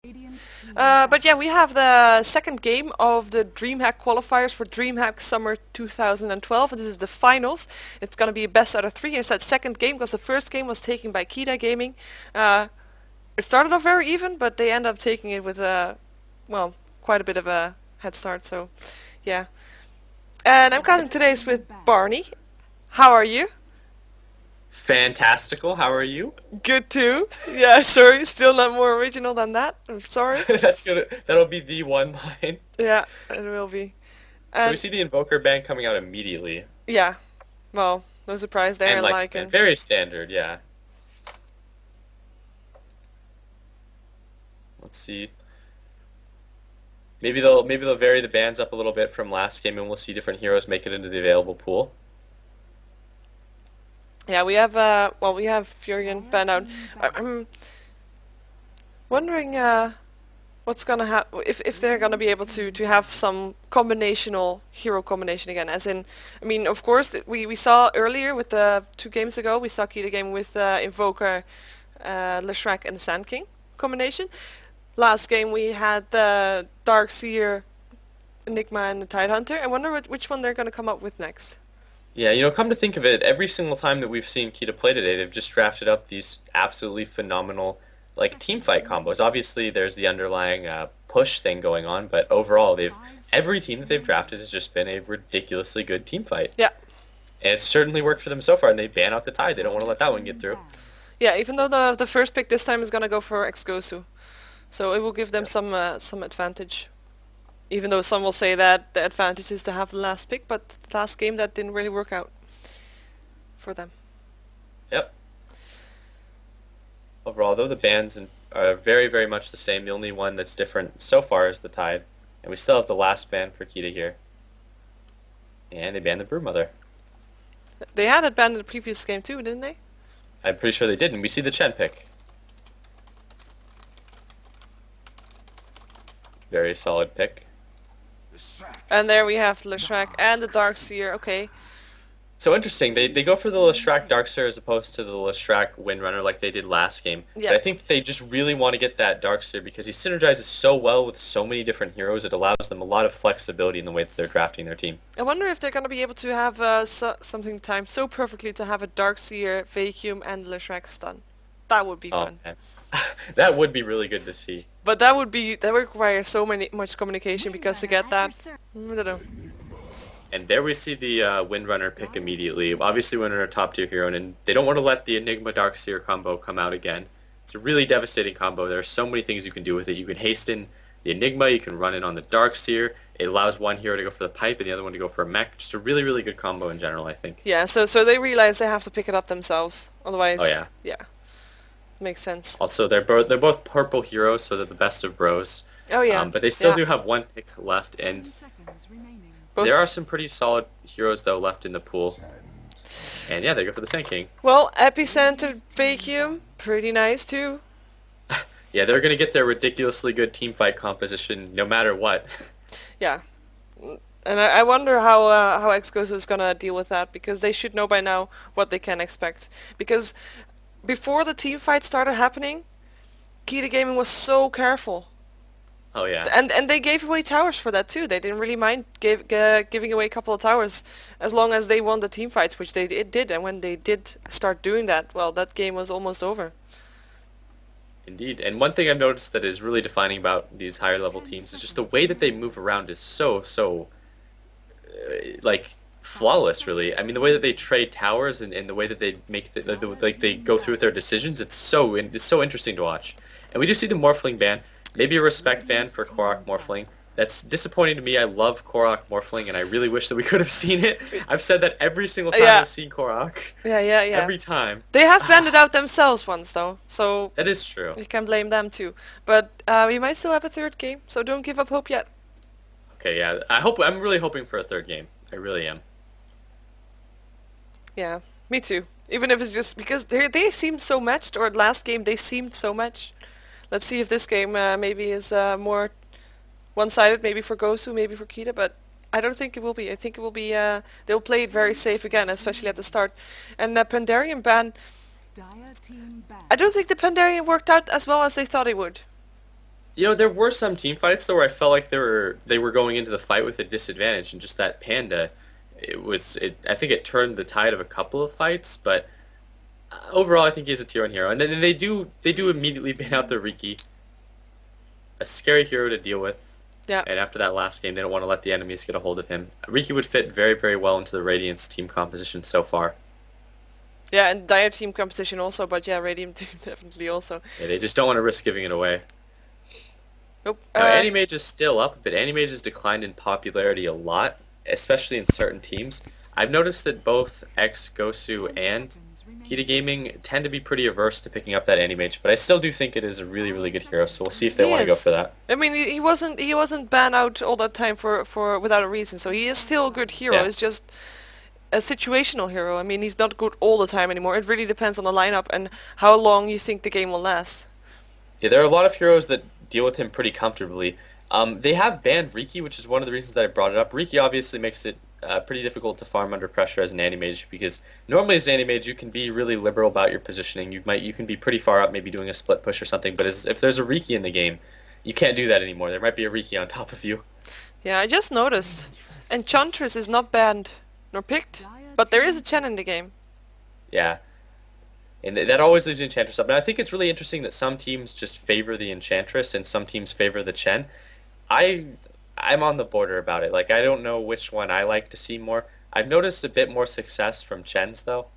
But yeah, we have the second game of the DreamHack qualifiers for DreamHack Summer 2012, and this is the finals. It's gonna be a best out of three. It's that second game because the first game was taken by Keita Gaming. It started off very even, but they end up taking it with well, quite a bit of a head start. So, yeah. And I'm calling today's with Barney. How are you? Fantastical. How are you? Good too. Yeah, sorry, still not more original than that. I'm sorry. That'll be the one line. Yeah, it will be. And So we see the Invoker ban coming out immediately. yeah, well, no surprise there. And and very standard, yeah. Let's see. Maybe they'll vary the bans up a little bit from last game, and we'll see different heroes make it into the available pool. Yeah, we have we have Furion banned out. I'm wondering what's gonna happen if they're gonna be able to have some hero combination again. As in, I mean, of course, we saw earlier with the 2 games ago, we saw Keita game with Invoker, Leshrac, and Sand King combination. Last game we had the Darkseer, Enigma, and the Tidehunter. I wonder which one they're gonna come up with next. Yeah, come to think of it, every single time that we've seen Keita play today, they've just drafted up these absolutely phenomenal, team fight combos. Obviously, there's the underlying push thing going on, but overall, every team that they've drafted has just been a ridiculously good team fight. Yeah. And it's certainly worked for them so far, and they ban out the Tide. They don't want to let that one get through. Yeah, even though the first pick this time is gonna go for Ex-Gosu, so it will give them some advantage. Even though some will say that the advantage is to have the last pick, but the last game that didn't really work out for them. Yep. Overall, though, the bans are very, very much the same. The only one that's different so far is the Tide. And we still have the last ban for Keita here. And they banned the Broodmother. They had it banned in the previous game too, didn't they? I'm pretty sure they did, and we see the Chen pick. Very solid pick. And there we have the Leshrac and the Darkseer. Okay. So interesting. They go for the Leshrac Darkseer as opposed to the Leshrac Windrunner like they did last game. Yeah. But I think they just really want to get that Darkseer because he synergizes so well with so many different heroes. It allows them a lot of flexibility in the way that they're drafting their team. I wonder if they're gonna be able to have something timed so perfectly to have a Darkseer, Vacuum, and Leshrac stun. That would be fun. Man. That would be really good to see. But that would require so much communication because to get that, I don't know. And there we see the Windrunner pick immediately. Obviously Windrunner top tier hero, and they don't want to let the Enigma Darkseer combo come out again. It's a really devastating combo. There are so many things you can do with it. You can hasten the Enigma, you can run it on the Darkseer. It allows one hero to go for the pipe and the other one to go for a mech. Just a really, really good combo in general, I think. Yeah, so they realize they have to pick it up themselves. Otherwise, oh yeah. Yeah. Makes sense. Also, they're both purple heroes, so they're the best of bros. Oh yeah. But they still do have one pick left, and there are some pretty solid heroes though left in the pool. And yeah, they go for the Sand King. Well, Epicenter Vacuum, pretty nice too. Yeah, they're gonna get their ridiculously good team fight composition no matter what. Yeah. And I wonder how Ex-Gosu is gonna deal with that, because they should know by now what they can expect. Because before the team fight started happening, Keita Gaming was so careful. Oh yeah. And they gave away towers for that too. They didn't really mind giving away a couple of towers as long as they won the team fights, which they did. And when they did start doing that, well, that game was almost over. Indeed. And one thing I've noticed that is really defining about these higher level teams is just the way that they move around is so flawless, really. I mean, the way that they trade towers and the way that they make they go through with their decisions, it's so interesting to watch. And we do see the Morphling ban, maybe a respect ban for Korok Morphling. That's disappointing to me. I love Korok Morphling, and I really wish that we could have seen it. I've said that every single time I've seen Korok. Yeah. Every time. They have banned it out themselves once, though, so that is true. You can blame them too. But we might still have a third game, so don't give up hope yet. Okay, yeah. I'm really hoping for a third game. I really am. Yeah, me too. Even if it's just because they seemed so matched, or last game they seemed so matched. Let's see if this game maybe is more one-sided, maybe for Gosu, maybe for Keita, but I don't think it will be. I think it will be, they'll play it very safe again, especially at the start. And the Pandarian ban, I don't think the Pandarian worked out as well as they thought it would. You know, there were some team fights though where I felt like they were going into the fight with a disadvantage, and just that panda, I think it turned the tide of a couple of fights, but overall I think he's a tier 1 hero. And then they do immediately ban out the Riki, a scary hero to deal with. Yeah. And after that last game, they don't want to let the enemies get a hold of him. Riki would fit very, very well into the Radiance team composition so far. Yeah, and Dire team composition also, but yeah, Radiant team definitely also. Yeah, they just don't want to risk giving it away. Nope. Now, Animage is still up, but Animage has declined in popularity a lot, especially in certain teams. I've noticed that both Ex-Gosu and Keita Gaming tend to be pretty averse to picking up that Animage, but I still do think it is a really, really good hero, so we'll see if they want to go for that. I mean, he wasn't banned out all that time for without a reason, so he is still a good hero. Yeah. It's just a situational hero. I mean, he's not good all the time anymore. It really depends on the lineup and how long you think the game will last. Yeah, there are a lot of heroes that deal with him pretty comfortably. They have banned Riki, which is one of the reasons that I brought it up. Riki obviously makes it pretty difficult to farm under pressure as an anti-mage, because normally as an anti-mage you can be really liberal about your positioning. You can be pretty far up, maybe doing a split push or something, but if there's a Riki in the game, you can't do that anymore. There might be a Riki on top of you. Yeah, I just noticed. Enchantress is not banned nor picked, but there is a Chen in the game. Yeah. And that always leaves the Enchantress up. And I think it's really interesting that some teams just favor the Enchantress and some teams favor the Chen. I'm on the border about it. Like, I don't know which one I like to see more. I've noticed a bit more success from Chen's, though.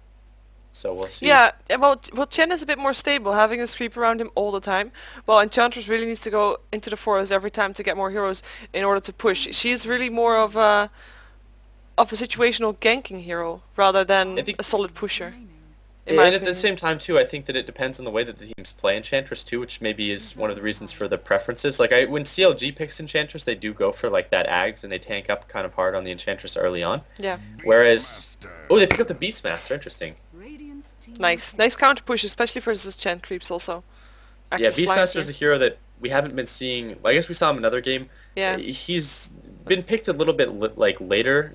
So we'll see. Yeah, well, Chen is a bit more stable, having a creep around him all the time. Well, Enchantress really needs to go into the forest every time to get more heroes in order to push. She's really more of a situational ganking hero rather than a solid pusher. And at the same time, too, I think that it depends on the way that the teams play Enchantress, too, which maybe is one of the reasons for the preferences. Like, when CLG picks Enchantress, they do go for, like, that Ags, and they tank up kind of hard on the Enchantress early on. Yeah. Whereas... Oh, they pick up the Beastmaster. Interesting. Nice counter push, especially versus Chen creeps also. Yeah, Beastmaster is a hero that we haven't been seeing... Well, I guess we saw him another game. Yeah. He's been picked a little bit, later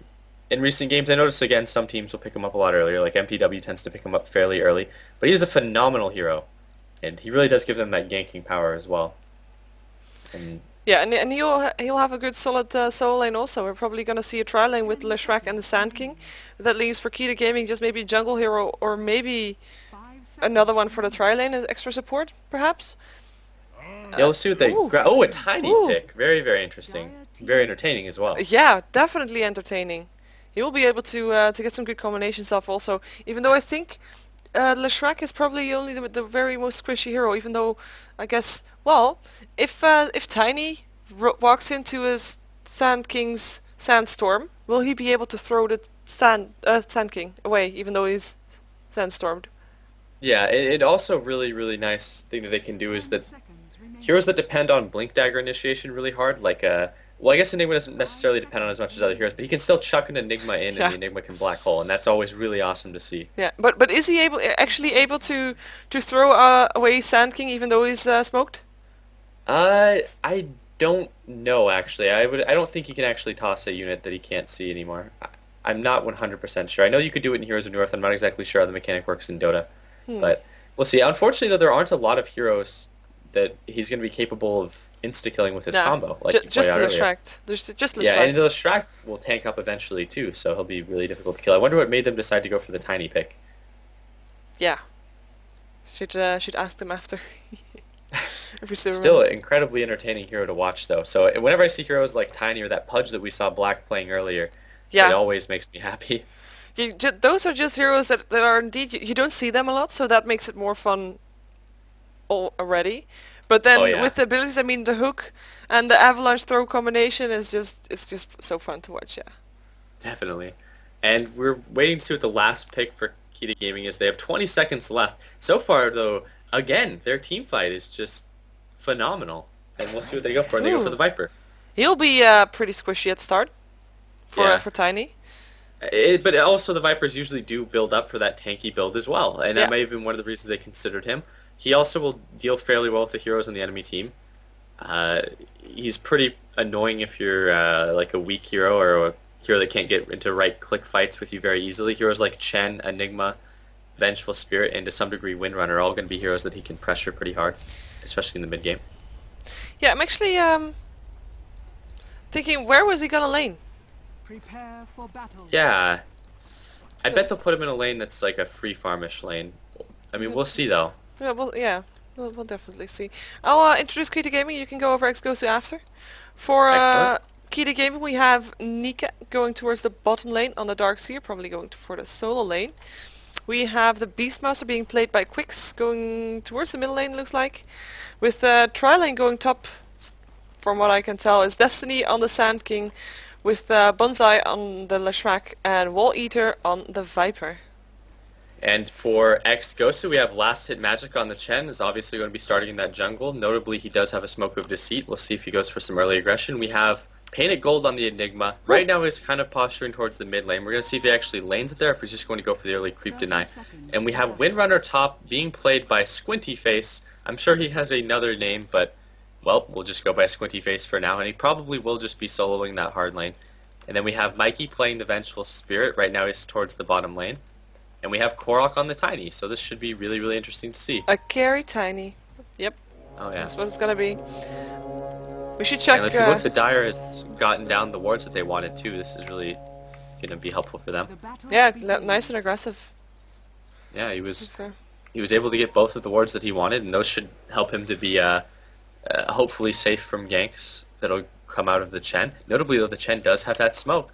in recent games. I noticed, again, some teams will pick him up a lot earlier, like MPW tends to pick him up fairly early, but he's a phenomenal hero, and he really does give them that ganking power as well. And yeah, and he'll have a good solid solo lane also. We're probably going to see a tri lane with Leshrac and the Sand King. That leaves for Keita Gaming just maybe a jungle hero, or maybe another one for the tri lane as extra support, perhaps? Yeah, let's see what they... Oh, a tiny pick. Very, very interesting. Very entertaining as well. Yeah, definitely entertaining. He will be able to get some good combinations off also, even though I think Leshrac is probably only the very most squishy hero, even though I guess, well, if Tiny walks into his Sand King's Sandstorm, will he be able to throw the Sand King away, even though he's Sandstormed? Yeah, it also really, really nice thing that they can do is that heroes that depend on Blink Dagger initiation really hard, like well, I guess Enigma doesn't necessarily depend on as much as other heroes, but he can still chuck an Enigma in, and the Enigma can black hole, and that's always really awesome to see. Yeah, but is he actually able to throw away Sand King even though he's smoked? I don't know actually. I don't think he can actually toss a unit that he can't see anymore. I'm not 100% sure. I know you could do it in Heroes of North. I'm not exactly sure how the mechanic works in Dota, but we'll see. Unfortunately, though, there aren't a lot of heroes that he's going to be capable of insta-killing with his combo, like you pointed out earlier. Just Leshrac. Yeah, and the Leshrac will tank up eventually too, so he'll be really difficult to kill. I wonder what made them decide to go for the tiny pick. Yeah. Should ask them after. If we still an incredibly entertaining hero to watch, though. So whenever I see heroes like Tiny or that Pudge that we saw Black playing earlier, it always makes me happy. Those are just heroes that are indeed... You don't see them a lot, so that makes it more fun already. But then with the abilities, I mean, the hook and the avalanche throw combination is just so fun to watch, yeah. Definitely. And we're waiting to see what the last pick for Keita Gaming is. They have 20 seconds left. So far, though, again, their team fight is just phenomenal. And we'll see what they go for. And they go for the Viper. He'll be pretty squishy at start for Tiny. But also the Vipers usually do build up for that tanky build as well. And that may have been one of the reasons they considered him. He also will deal fairly well with the heroes on the enemy team. He's pretty annoying if you're like a weak hero or a hero that can't get into right-click fights with you very easily. Heroes like Chen, Enigma, Vengeful Spirit, and to some degree Windrunner are all going to be heroes that he can pressure pretty hard, especially in the mid-game. Yeah, I'm actually thinking, where was he gonna lane? Prepare for battle. Yeah. I bet they'll put him in a lane that's like a free farmish lane. I mean, we'll see though. Yeah, we'll definitely see. I'll introduce Keita Gaming. You can go over Ex-Gosu after. For Excellent. Keita Gaming, we have Nika going towards the bottom lane on the Darkseer, probably going for the solo lane. We have the Beastmaster being played by Quix, going towards the middle lane, looks like. With Tri-Lane going top, from what I can tell, is Destiny on the Sand King, with Bonsai on the Leshrac, and Wall Eater on the Viper. And for Ex-Gosu, we have Last Hit Magic on the Chen, is obviously going to be starting in that jungle. Notably, he does have a Smoke of Deceit. We'll see if he goes for some early aggression. We have Painted Gold on the Enigma. Right now he's kind of posturing towards the mid lane. We're going to see if he actually lanes it there, if he's just going to go for the early creep deny. And we have Windrunner top being played by Squinty Face. I'm sure he has another name, but, well, we'll just go by Squinty Face for now. And he probably will just be soloing that hard lane. And then we have Mikey playing the Vengeful Spirit. Right now he's towards the bottom lane. And we have Korok on the Tiny, so this should be really, really interesting to see. A carry Tiny. Yep. Oh, yeah. That's what it's going to be. We should check... And if you look, the Dire has gotten down the wards that they wanted too. This is really going to be helpful for them. Yeah, nice and aggressive. Yeah, he was able to get both of the wards that he wanted, and those should help him to be hopefully safe from ganks that'll come out of the Chen. Notably, though, the Chen does have that smoke.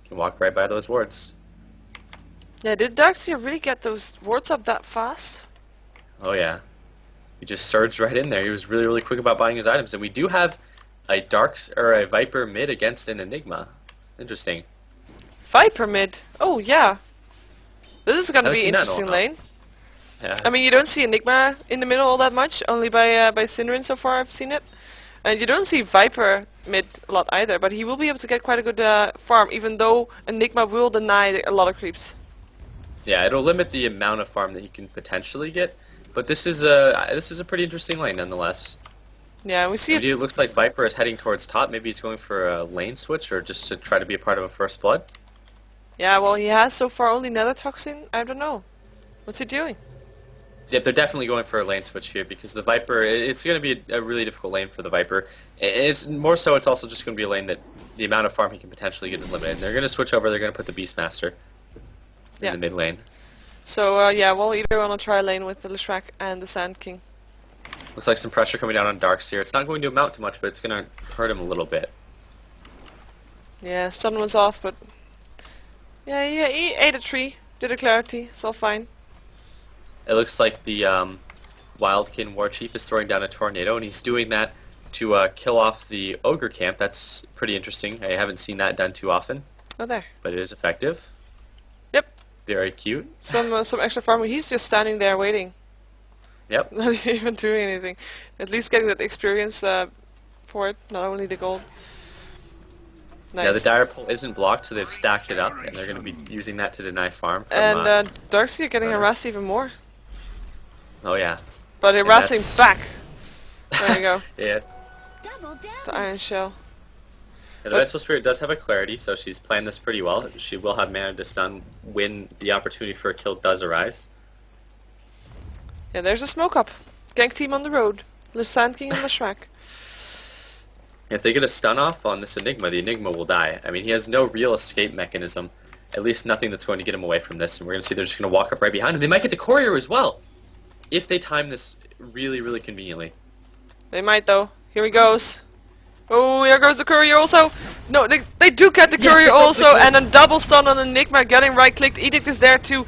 Can walk right by those wards. Yeah, did Darkseer really get those wards up that fast? Oh yeah. He just surged right in there. He was really, really quick about buying his items. And we do have a a Viper mid against an Enigma. Interesting. Viper mid? Oh yeah. This is gonna be an interesting lane. Yeah. I mean, you don't see Enigma in the middle all that much, only by Synderen so far I've seen it. And you don't see Viper mid a lot either, but he will be able to get quite a good farm, even though Enigma will deny a lot of creeps. Yeah, it'll limit the amount of farm that he can potentially get, but this is a pretty interesting lane nonetheless. Yeah, we see it looks like Viper is heading towards top. Maybe he's going for a lane switch, or just to try to be a part of a first blood. Yeah, well, he has so far only Nether Toxin. I don't know. What's he doing? Yeah, they're definitely going for a lane switch here, because the Viper, it's going to be a really difficult lane for the Viper. It's more so, it's also just going to be a lane that the amount of farm he can potentially get is limited. And they're going to switch over, they're going to put the Beastmaster in the mid lane. So, yeah, Wall Eater on a tri-lane with the Leshrac and the Sand King. Looks like some pressure coming down on Darkseer. It's not going to amount to much, but it's going to hurt him a little bit. Yeah, stun was off, but... Yeah, he ate a tree, did a clarity, it's all fine. It looks like the Wildkin Warchief is throwing down a tornado, and he's doing that to kill off the Ogre camp. That's pretty interesting. I haven't seen that done too often. Oh, there. But it is effective. Yep. Very cute. Some extra farmer. He's just standing there waiting. Yep. Not even doing anything. At least getting that experience for it, not only the gold. Nice. Yeah, the Dire Pole isn't blocked, so they've stacked it up, and they're going to be using that to deny farm. From, and Darkseer getting harassed even more. Oh yeah. But harassing back. There you go. Yeah. The Iron Shell. Yeah, the Vengeful Spirit does have a clarity, so she's planned this pretty well. She will have mana to stun when the opportunity for a kill does arise. Yeah, there's a smoke up. Gank team on the road. The Sand King and the Leshrac. If they get a stun off on this Enigma, the Enigma will die. I mean, he has no real escape mechanism. At least nothing that's going to get him away from this. And we're going to see they're just going to walk up right behind him. They might get the Courier as well, if they time this really, really conveniently. They might, though. Here he goes. Oh, here goes the Courier also. No, they do get the Courier also. And a double stun on Enigma, getting right-clicked. Edict is there too.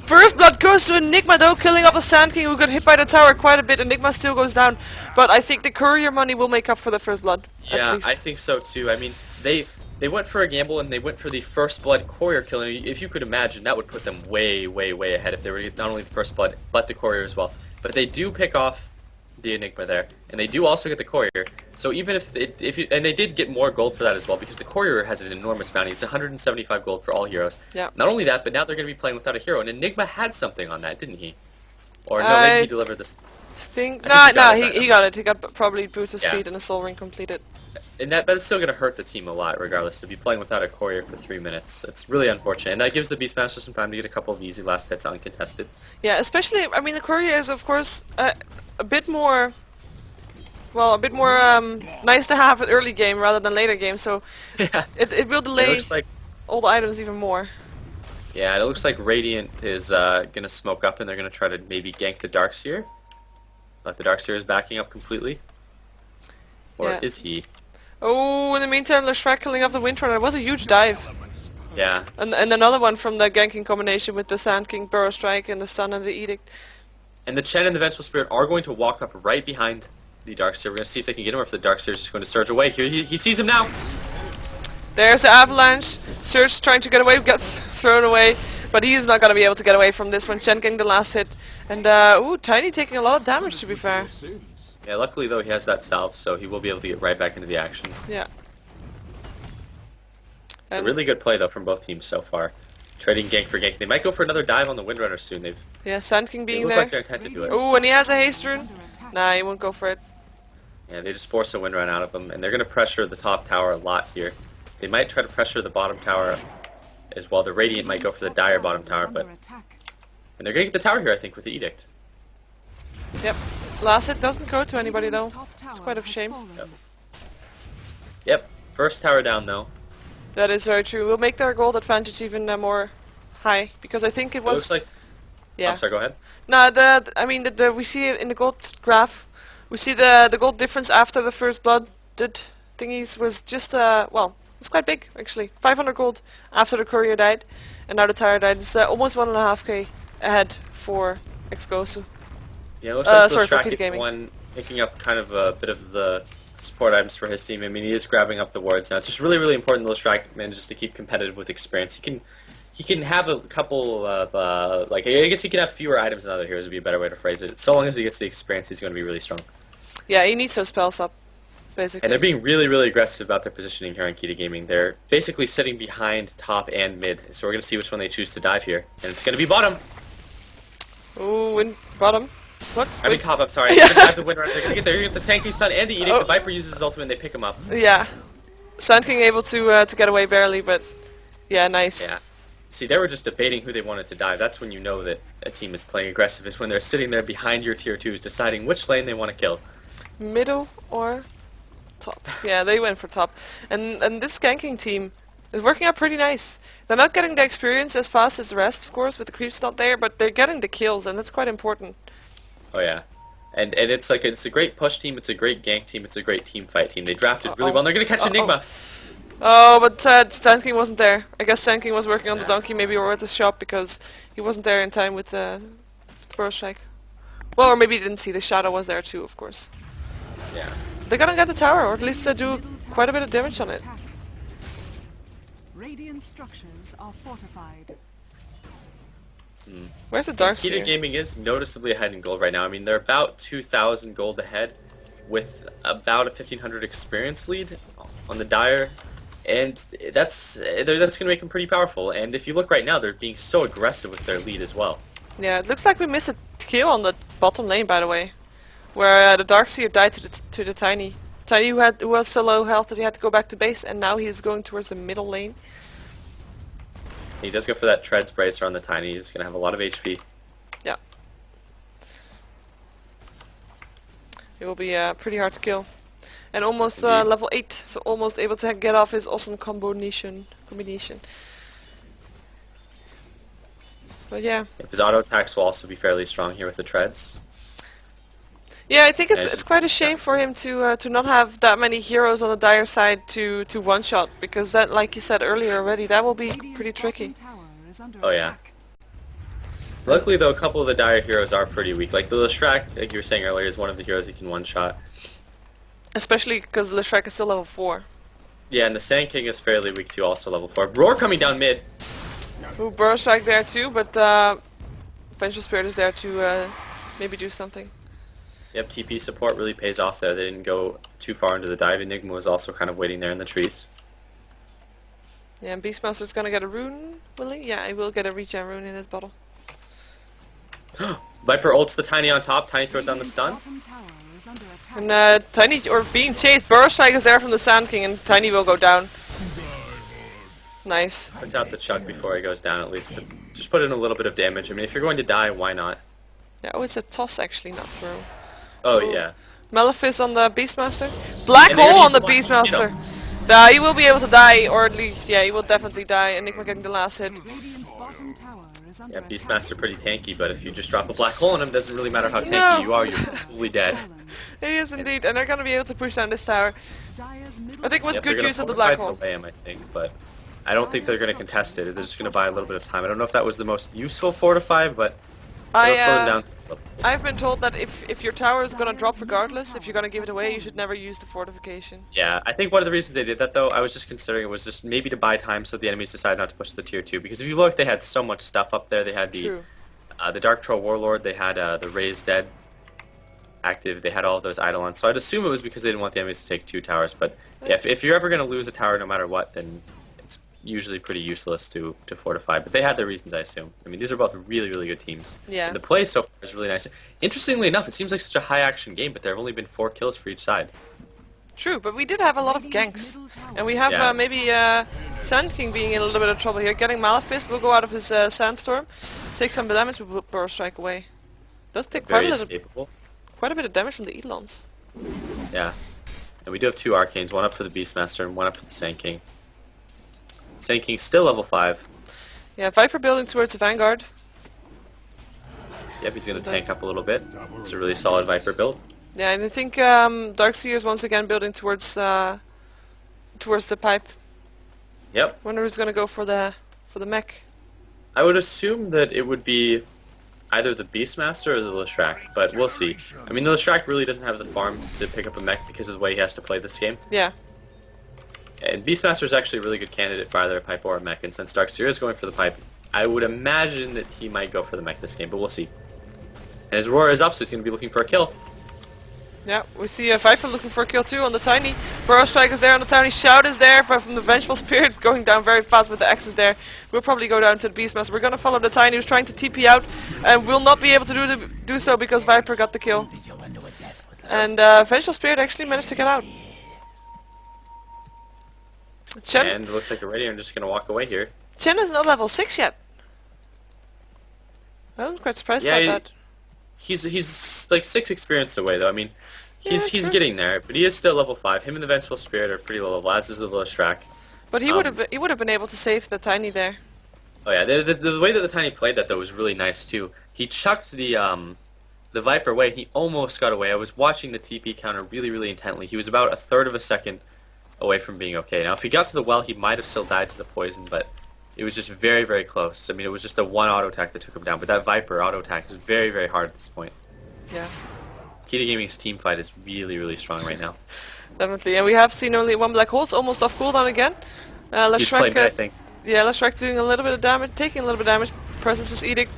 First blood goes to Enigma though, killing off a Sand King who got hit by the tower quite a bit. Enigma still goes down, but I think the Courier money will make up for the first blood. Yeah, I think so too. I mean, they went for a gamble and they went for the first blood Courier kill. And if you could imagine, that would put them way, way, way ahead if they were not only the first blood, but the Courier as well. But they do pick off the Enigma there, and they do also get the Courier. So even if and they did get more gold for that as well, because the Courier has an enormous bounty. It's 175 gold for all heroes. Yeah. Not only that, but now they're going to be playing without a hero, and Enigma had something on that, didn't he? Or no, maybe he delivered this. He got it. He got probably boost of speed and a soul ring completed. And that's still going to hurt the team a lot, regardless. To be playing without a Courier for 3 minutes, it's really unfortunate, and that gives the Beastmaster some time to get a couple of easy last hits uncontested. Yeah, especially, I mean, the Courier is of course a bit more well, a bit more nice to have at early game rather than later game. So Yeah. it will It delay looks like all the items even more. it looks like Radiant is gonna smoke up and they're gonna try to maybe gank the Darkseer. But the Darkseer is backing up completely. Or Yeah. is he? Oh, in the meantime, Leshrac killing off the Windrunner. It was a huge dive. Yeah. And another one from the ganking combination with the Sand King, Burrow Strike, and the Stun and the Edict. And the Chen and the Vengeful Spirit are going to walk up right behind the Darkseer. We're going to see if they can get him or if the Darkseer is just going to surge away. Here, he sees him now. There's the Avalanche. Surge trying to get away, gets thrown away. But he is not going to be able to get away from this one. Chen getting the last hit. And, ooh, Tiny taking a lot of damage, to be fair. Yeah, luckily, though, he has that salve, so he will be able to get right back into the action. Yeah. It's a really good play, though, from both teams so far. Trading gank for gank. They might go for another dive on the Windrunner soon. Yeah, Sand King They being look there. like they're intent to do it. Ooh, and he has a haste rune. Nah, he won't go for it. Yeah, they just force a Windrun out of them, and they're going to pressure the top tower a lot here. They might try to pressure the bottom tower as well. The Radiant might go for the dire bottom tower, but... And they're going to get the tower here, I think, with the Edict. Yep. Last hit doesn't go to anybody, though. It's quite a shame. Yep. First tower down, though. That is very true. We'll make their gold advantage even more high, because I think it It was... looks like... Yeah. I'm sorry, go ahead. No, I mean, we see it in the gold graph. We see the gold difference after the first blood thingies was just, well, it's quite big, actually. 500 gold after the courier died, and now the tire died. It's almost 1.5k ahead for Ex-Gosu. Yeah, it looks like sorry, for Keita Keita Gaming. one picking up kind of a bit of the support items for his team. I mean, he is grabbing up the wards now. It's just really, really important that Leshrac manages to keep competitive with experience. He can have a couple of, like, I guess he can have fewer items than other heroes would be a better way to phrase it. So long as he gets the experience, he's going to be really strong. Yeah, he needs those spells up, basically. And they're being really, really aggressive about their positioning here on Keita Gaming. They're basically sitting behind top and mid. So we're going to see which one they choose to dive here. And it's going to be bottom. Ooh, in bottom. What? I mean Wait. top, I'm sorry. Yeah. They're going to dive the Windrunner. They're going to get the Sanctity Stun and the Edict. Oh. The Viper uses his ultimate and they pick him up. Yeah. Sand King able to get away barely, but yeah, nice. Yeah. See, they were just debating who they wanted to dive. That's when you know that a team is playing aggressive, is when they're sitting there behind your tier 2s deciding which lane they want to kill. Middle or top? Yeah, they went for top. And this ganking team is working out pretty nice. They're not getting the experience as fast as the rest, of course, with the creeps not there, but they're getting the kills, and that's quite important. Oh yeah. And it's like, it's a great push team, it's a great gank team, it's a great team fight team. They drafted really well, and they're going to catch Enigma. Oh, but Sand King wasn't there. I guess Sand King was working on the donkey, maybe, or at the shop, because he wasn't there in time with the Burrow Strike. Well, or maybe he didn't see. The shadow was there too, of course. Yeah. They're gonna get the tower, or at least do quite a bit of damage on it. Radiant structures are fortified. Where's the Keita Darkseer? Gaming is noticeably ahead in gold right now. I mean, they're about 2,000 gold ahead with about a 1,500 experience lead on the Dire. And that's going to make them pretty powerful. And if you look right now, they're being so aggressive with their lead as well. Yeah, it looks like we missed a kill on the bottom lane, by the way, where the Darkseer died to the Tiny. Tiny who was so low health that he had to go back to base, and now he's going towards the middle lane. He does go for that Treads Bracer on the Tiny. He's going to have a lot of HP. Yeah. It will be pretty hard to kill. And almost level 8, so almost able to get off his awesome combination. But yeah. His auto attacks will also be fairly strong here with the Treads. Yeah, I think it's quite a shame for him to not have that many heroes on the Dire side to one-shot, because that, like you said earlier already, that will be pretty tricky. Oh yeah. Luckily though, a couple of the Dire heroes are pretty weak. Like the Leshrac, like you were saying earlier, is one of the heroes that can one-shot. Especially because Leshrac is still level 4. Yeah, and the Sand King is fairly weak too, also level 4. Roar coming down mid. Ooh, Burrow Strike there too, but Vengeful Spirit is there to maybe do something. Yep, TP support really pays off there. They didn't go too far into the dive. Enigma was also kind of waiting there in the trees. Yeah, and Beastmaster's gonna get a rune, will he? Yeah, he will get a regen rune in his bottle. Viper ults the Tiny on top. Tiny throws down the stun. And Tiny, or being chased, Burrow Strike is there from the Sand King, and Tiny will go down. Nice. Puts out the Chuck before he goes down, at least to just put in a little bit of damage. I mean, if you're going to die, why not? Yeah, oh, it's a toss actually, not throw. Oh Ooh. yeah. Malefice on the Beastmaster. Black And they're Hole gonna on the use the Black Hole, Beastmaster. He will be able to die, or at least, yeah, he will definitely die. Enigma getting the last hit. Radiant's bottom tower is under Yeah, attack. Beastmaster pretty tanky, but if you just drop a black hole on him, doesn't really matter how tanky No. you are, you're fully dead. He is indeed, and they're gonna be able to push down this tower. Dire's middle I think it was Yep, good they're gonna use of the fortify black hole. away him, I think, but I don't think they're gonna contest it. They're just gonna buy a little bit of time. I don't know if that was the most useful fortify, but it'll slow them down. I've been told that if your tower is gonna drop regardless, if you're gonna give it away, you should never use the fortification. Yeah, I think one of the reasons they did that though, I was just considering it was just maybe to buy time so the enemies decide not to push the tier 2. Because if you look, they had so much stuff up there. They had True. the Dark Troll Warlord, they had the Raised Dead active, they had all of those Eidolons. So I'd assume it was because they didn't want the enemies to take 2 towers. But yeah, if you're ever going to lose a tower no matter what, then it's usually pretty useless to fortify. But they had their reasons, I assume. I mean, these are both really, really good teams. Yeah. And the play so far is really nice. Interestingly enough, it seems like such a high action game, but there have only been 4 kills for each side. True, but we did have a lot of ganks. And we have Yeah. maybe Sand King being in a little bit of trouble here. Getting Malefice will go out of his Sandstorm. Take some damage with Burrow Strike away. Does take Very escapable. quite a bit of damage from the Eidolons. Yeah. And we do have 2 Arcanes, one up for the Beastmaster and one up for the Sand King. Sand King's still level 5. Yeah, Viper building towards the Vanguard. Yep, he's going to tank up a little bit. It's a really solid Viper build. Yeah, and I think Darkseer is once again building towards the pipe. Yep. Wonder who's gonna go for the mech. I would assume that it would be either the Beastmaster or the Leshrac, but we'll see. I mean, the Leshrac really doesn't have the farm to pick up a mech because of the way he has to play this game. Yeah. And Beastmaster is actually a really good candidate for either a pipe or a mech, and since Darkseer is going for the pipe, I would imagine that he might go for the mech this game, but we'll see. And his Roar is up, so he's going to be looking for a kill. Yeah, we see a Viper looking for a kill too on the Tiny. Burrow Strike is there on the Tiny. Shout is there, but from the Vengeful Spirit going down very fast with the X is there. We'll probably go down to the Beastmaster. We're gonna follow the Tiny who's trying to TP out, and will not be able to do so because Viper got the kill. And Vengeful Spirit actually managed to get out. Chen, And it looks like the Radiant are just going to walk away here. Chen is not level 6 yet. I'm quite surprised about that. He's like 6 experience away though. I mean, he's true. getting there, but he is still level 5. Him and the Vengeful Spirit are pretty low level, as is the Leshrac. But he would have been able to save the Tiny there. Oh yeah, the way that the Tiny played that though was really nice too. He chucked the Viper away, and he almost got away. I was watching the TP counter really, really intently. He was about 1/3 of a second away from being okay. Now, if he got to the well, he might have still died to the poison, but it was just very, very close. I mean, it was just the one auto attack that took him down, but that Viper auto attack is very, very hard at this point. Yeah. Keita Gaming's team fight is really, really strong right now. Definitely, and we have seen only one black hole. It's almost off cooldown again. He's played mid, I think. Yeah, Leshrac doing a little bit of damage, taking a little bit of damage. Presses his edict.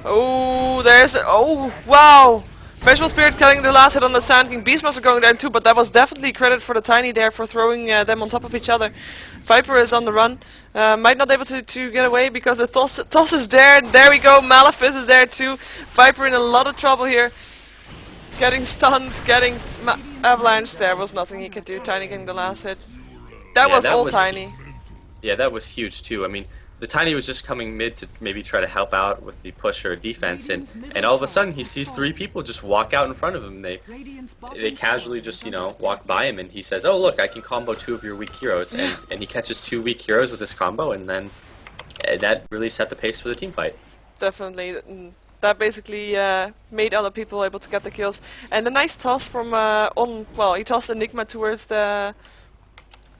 Oh, oh, wow! Vengeful Spirit killing the last hit on the Sand King. Beastmaster going down too, but that was definitely credit for the Tiny there for throwing them on top of each other. Viper is on the run. Might not be able to get away because the toss is there. There we go. Malefice is there too. Viper in a lot of trouble here. Getting stunned, getting avalanche. There was nothing he could do. Tiny getting the last hit. That was all Tiny. Yeah, that was huge too. I mean, the Tiny was just coming mid to maybe try to help out with the push or defense, and all of a sudden he sees 3 people just walk out in front of him. They casually just, you know, walk by him, and he says, "Oh look, I can combo 2 of your weak heroes," and he catches 2 weak heroes with this combo, and then that really set the pace for the team fight. Definitely. That basically made other people able to get the kills. And a nice toss from well, he tossed Enigma towards the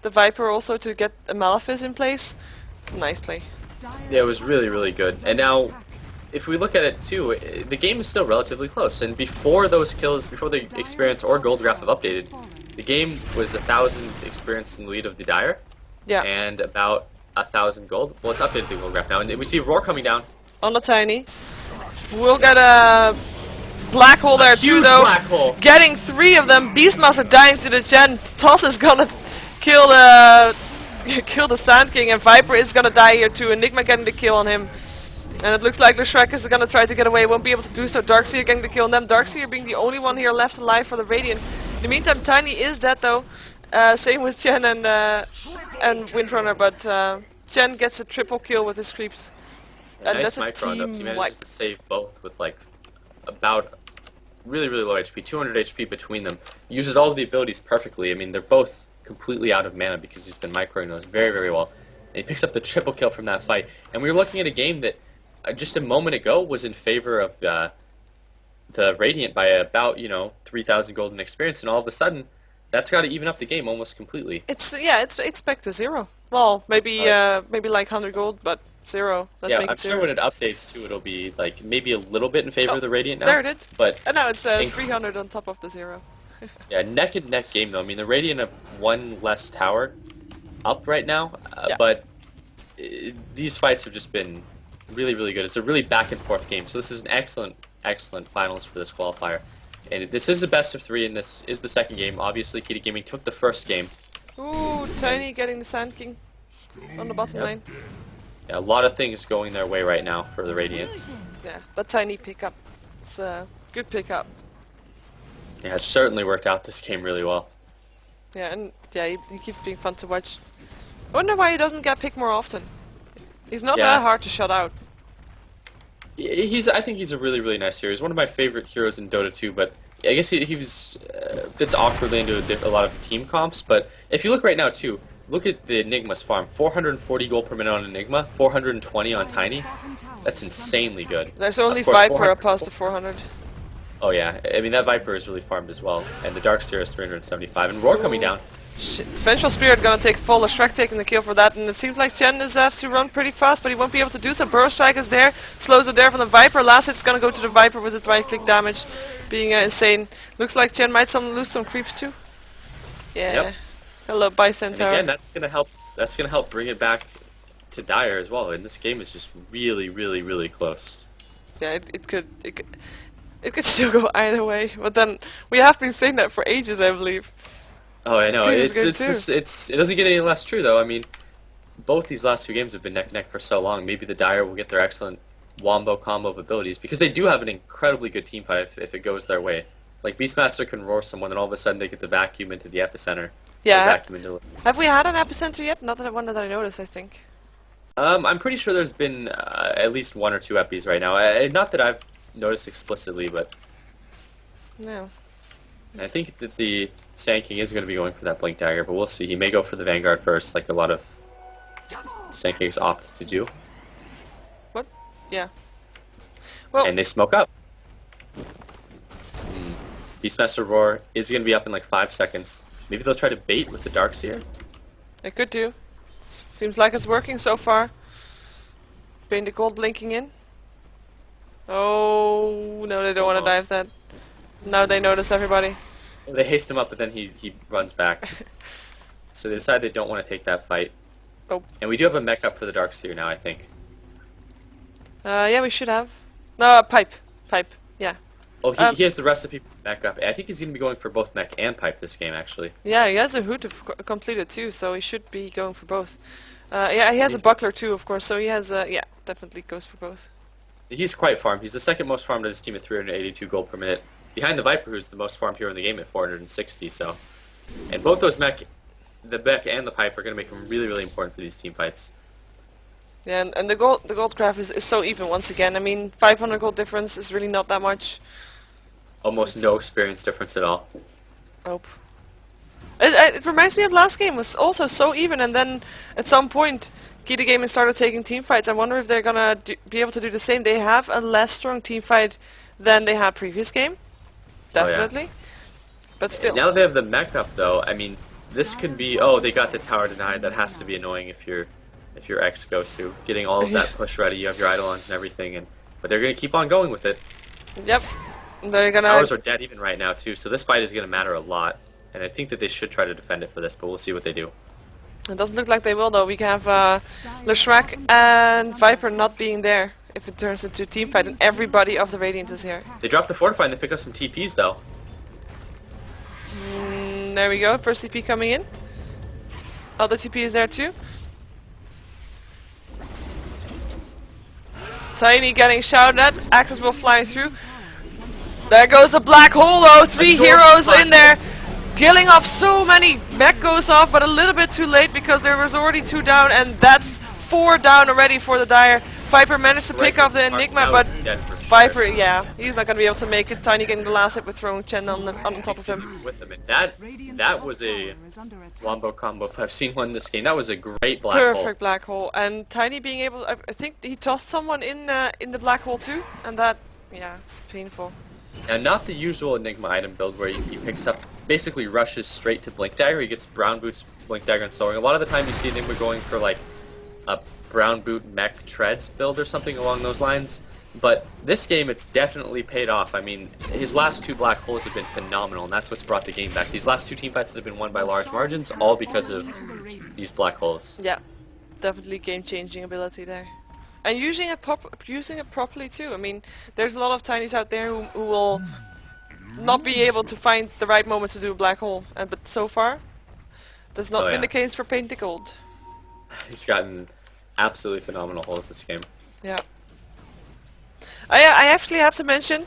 Viper also to get a Malefice in place. It's a nice play. Yeah, it was really, really good. And now, if we look at it too, the game is still relatively close. And before those kills, before the experience or gold graph have updated, the game was 1,000 experience in the lead of the Dire. Yeah. And about 1,000 gold. Well, it's updated the gold graph now, and we see Roar coming down. On the Tiny. We'll get a black hole there too, though. Black hole. Getting 3 of them. Beastmaster dying to the Gen. Toss is gonna kill the Sand King, and Viper is gonna die here too. Enigma getting the kill on him. And it looks like Leshrac is gonna try to get away. Won't be able to do so. Darkseer getting the kill on them. Darkseer being the only one here left alive for the Radiant. In the meantime, Tiny is dead though. Same with Chen and Windrunner, but Chen gets a triple kill with his creeps. And And nice that's a micro roundup. He team managed wipe. to save both with like about really, really low HP, 200 HP between them. Uses all of the abilities perfectly. I mean, they're both completely out of mana because he's been microing those very, very well. And he picks up the triple kill from that fight. And we were looking at a game that just a moment ago was in favor of the Radiant by about, 3,000 golden experience, and all of a sudden, that's got to even up the game almost completely. It's back to 0. Well, maybe like 100 gold, but 0. Let's make I'm it 0. sure when it updates too, it'll be like maybe a little bit in favor of the Radiant now. There it is. But now it's 300 on top of the 0. yeah, neck and neck game though. I mean, the Radiant have one less tower up right now, but these fights have just been really, really good. It's a really back and forth game. So this is an excellent finals for this qualifier. And this is the best of 3, and this is the second game. Obviously, Keita Gaming took the first game. Ooh, Tiny getting the Sand King on the bottom lane. Yeah, a lot of things going their way right now for the Radiant. Yeah, but Tiny pickup. It's a good pickup. Yeah, it certainly worked out this game really well. Yeah, and he keeps being fun to watch. I wonder why he doesn't get picked more often. He's not that hard to shut out. I think he's a really, really nice hero. He's one of my favorite heroes in Dota 2, but I guess he fits awkwardly into a lot of team comps. But if you look right now too, look at the Enigma's farm. 440 gold per minute on Enigma, 420 on Tiny. That's insanely good. There's only Of course, Viper up past the 400. Oh yeah, I mean that Viper is really farmed as well. And the Darkseer is 375, and Roar coming down. Shit. Vengeful Spirit gonna take full. Shrek taking the kill for that, and it seems like Chen is has to run pretty fast, but he won't be able to do so. Burrow Strike is there, slows it there from the Viper. Last hit's gonna go to the Viper with its right click damage being insane. Looks like Chen might lose some creeps too. Yeah. Yep. Hello, Bison And Tower. again, that's gonna help bring it back to Dire as well. And this game is just really, really, really close. Yeah, it could still go either way, but then we have been saying that for ages, I believe. Oh, I know. It doesn't get any less true though. I mean, both these last 2 games have been neck and neck for so long. Maybe the Dire will get their excellent wombo combo of abilities because they do have an incredibly good team fight if it goes their way. Like Beastmaster can roar someone, and all of a sudden they get the vacuum into the epicenter. Yeah. Have we had an epicenter yet? Not that one that I noticed. I think. I'm pretty sure there's been at least 1 or 2 epis right now. Not that I've noticed explicitly, but no. I think that the Sand King is going to be going for that Blink Dagger, but we'll see. He may go for the Vanguard first, like a lot of Sand Kings opt to do. What? Yeah. Well. And they smoke up. Beastmaster Roar is going to be up in like 5 seconds. Maybe they'll try to bait with the Darkseer. They could do. Seems like it's working so far. Bane the gold blinking in. Oh no, they don't want to dive that. Now they notice everybody. They haste him up, but then he runs back. So they decide they don't want to take that fight. Oh. And we do have a mech up for the Darkseer now, I think. Yeah, we should have. No, pipe. Yeah. Oh, he has the recipe for mech up. I think he's going to be going for both mech and pipe this game, actually. Yeah, he has a hood completed too, so he should be going for both. Yeah, he has a buckler too, of course, so he has yeah, definitely goes for both. He's quite farmed. He's the second most farmed on his team at 382 gold per minute. Behind the Viper, who's the most farmed hero in the game at 460, so. And both those mech, the mech and the pipe, are going to make them really, really important for these team fights. Yeah, and the gold graph is so even once again. I mean, 500 gold difference is really not that much. Almost no experience difference at all. Nope. It reminds me of last game. It was also so even, and then at some point, Keita Gaming started taking team fights. I wonder if they're gonna be able to do the same. They have a less strong team fight than they had previous game, definitely. Oh, yeah. But still. Now they have the mech up though. I mean, this could be. Oh, they got the tower denied. That has to be annoying if you're Ex-Gosu, getting all of that push ready. You have your Eidolons and everything, but they're gonna keep on going with it. Yep. They're gonna. Towers are dead even right now too, so this fight is gonna matter a lot. And I think that they should try to defend it for this, but we'll see what they do. It doesn't look like they will, though. We can have Shrek and Viper not being there if it turns into a team fight, and everybody of the Radiant is here. They drop the Fortify and they pick up some TPs, though. There we go. First TP coming in. Other TP is there, too. Tiny getting shouted at. Axes will fly through. There goes the black hole, though. 3 heroes in there. Killing off so many. Mech goes off, but a little bit too late because there was already 2 down, and that's 4 down already for the Dire. Viper managed to pick off the Enigma, but Viper, yeah, he's not gonna be able to make it. Tiny getting the last hit with throwing Chen on top of him. With them, and that was a wombo combo. If I've seen one in this game, that was a great black hole. Perfect black hole, and Tiny being able. I think he tossed someone in the black hole too, and that, yeah, it's painful. And not the usual Enigma item build where he picks up, basically rushes straight to Blink Dagger. He gets Brown Boots, Blink Dagger, and Soaring. A lot of the time you see Enigma going for like a Brown Boot Mech Treads build or something along those lines. But this game, it's definitely paid off. I mean, his last two black holes have been phenomenal, and that's what's brought the game back. These last two team fights have been won by large margins, all because of these black holes. Yeah, definitely game-changing ability there. And using it properly too. I mean, there's a lot of Tinies out there who will not be able to find the right moment to do a black hole. But so far, that's not been the case for Painted Gold. He's gotten absolutely phenomenal holes this game. Yeah. I actually have to mention,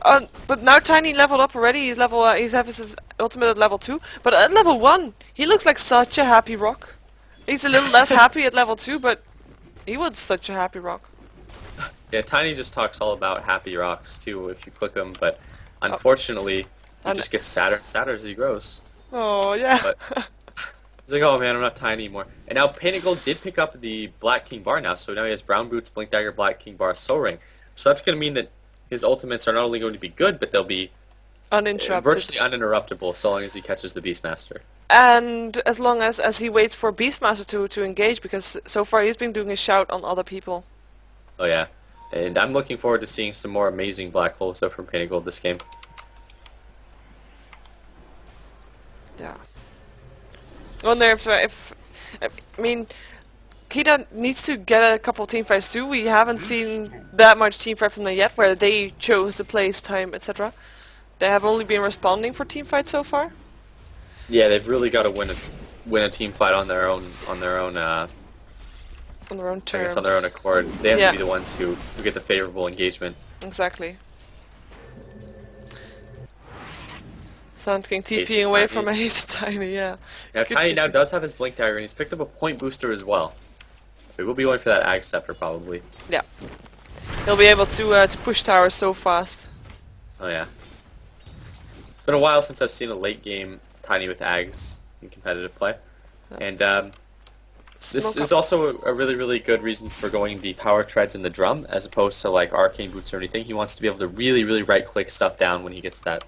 but now Tiny leveled up already. He's his ultimate at level 2. But at level 1, he looks like such a happy rock. He's a little less happy at level 2, but he was such a happy rock. Yeah, Tiny just talks all about happy rocks too if you click him, but unfortunately, he just gets sadder and sadder as he grows. Oh, yeah. But he's like, oh man, I'm not Tiny anymore. And now Painted Gold did pick up the Black King bar now, so now he has Brown Boots, Blink Dagger, Black King bar, Soul Ring. So that's going to mean that his ultimates are not only going to be good, but they'll be virtually uninterruptible so long as he catches the Beastmaster. And as long as he waits for Beastmaster to engage, because so far he's been doing a shout on other people. Oh yeah, and I'm looking forward to seeing some more amazing black hole stuff from Painted Gold this game. Yeah. I wonder if I mean, Keita needs to get a couple team fights too. We haven't seen that much team fight from them yet, where they chose the place, time, etc. They have only been responding for team fights so far. Yeah, they've really got to win a team fight on their own on their own terms. I guess on their own accord. They have to be the ones who get the favorable engagement. Exactly. Sand King TPing away from Ace Tiny, yeah. Now Tiny now does have his Blink Dagger, and he's picked up a point booster as well. We will be going for that Ag Scepter probably. Yeah. He'll be able to push towers so fast. Oh yeah. It's been a while since I've seen a late game Tiny with Ags in competitive play. And this is also a really, really good reason for going the Power Treads in the drum as opposed to like Arcane Boots or anything. He wants to be able to really, really right-click stuff down when he gets that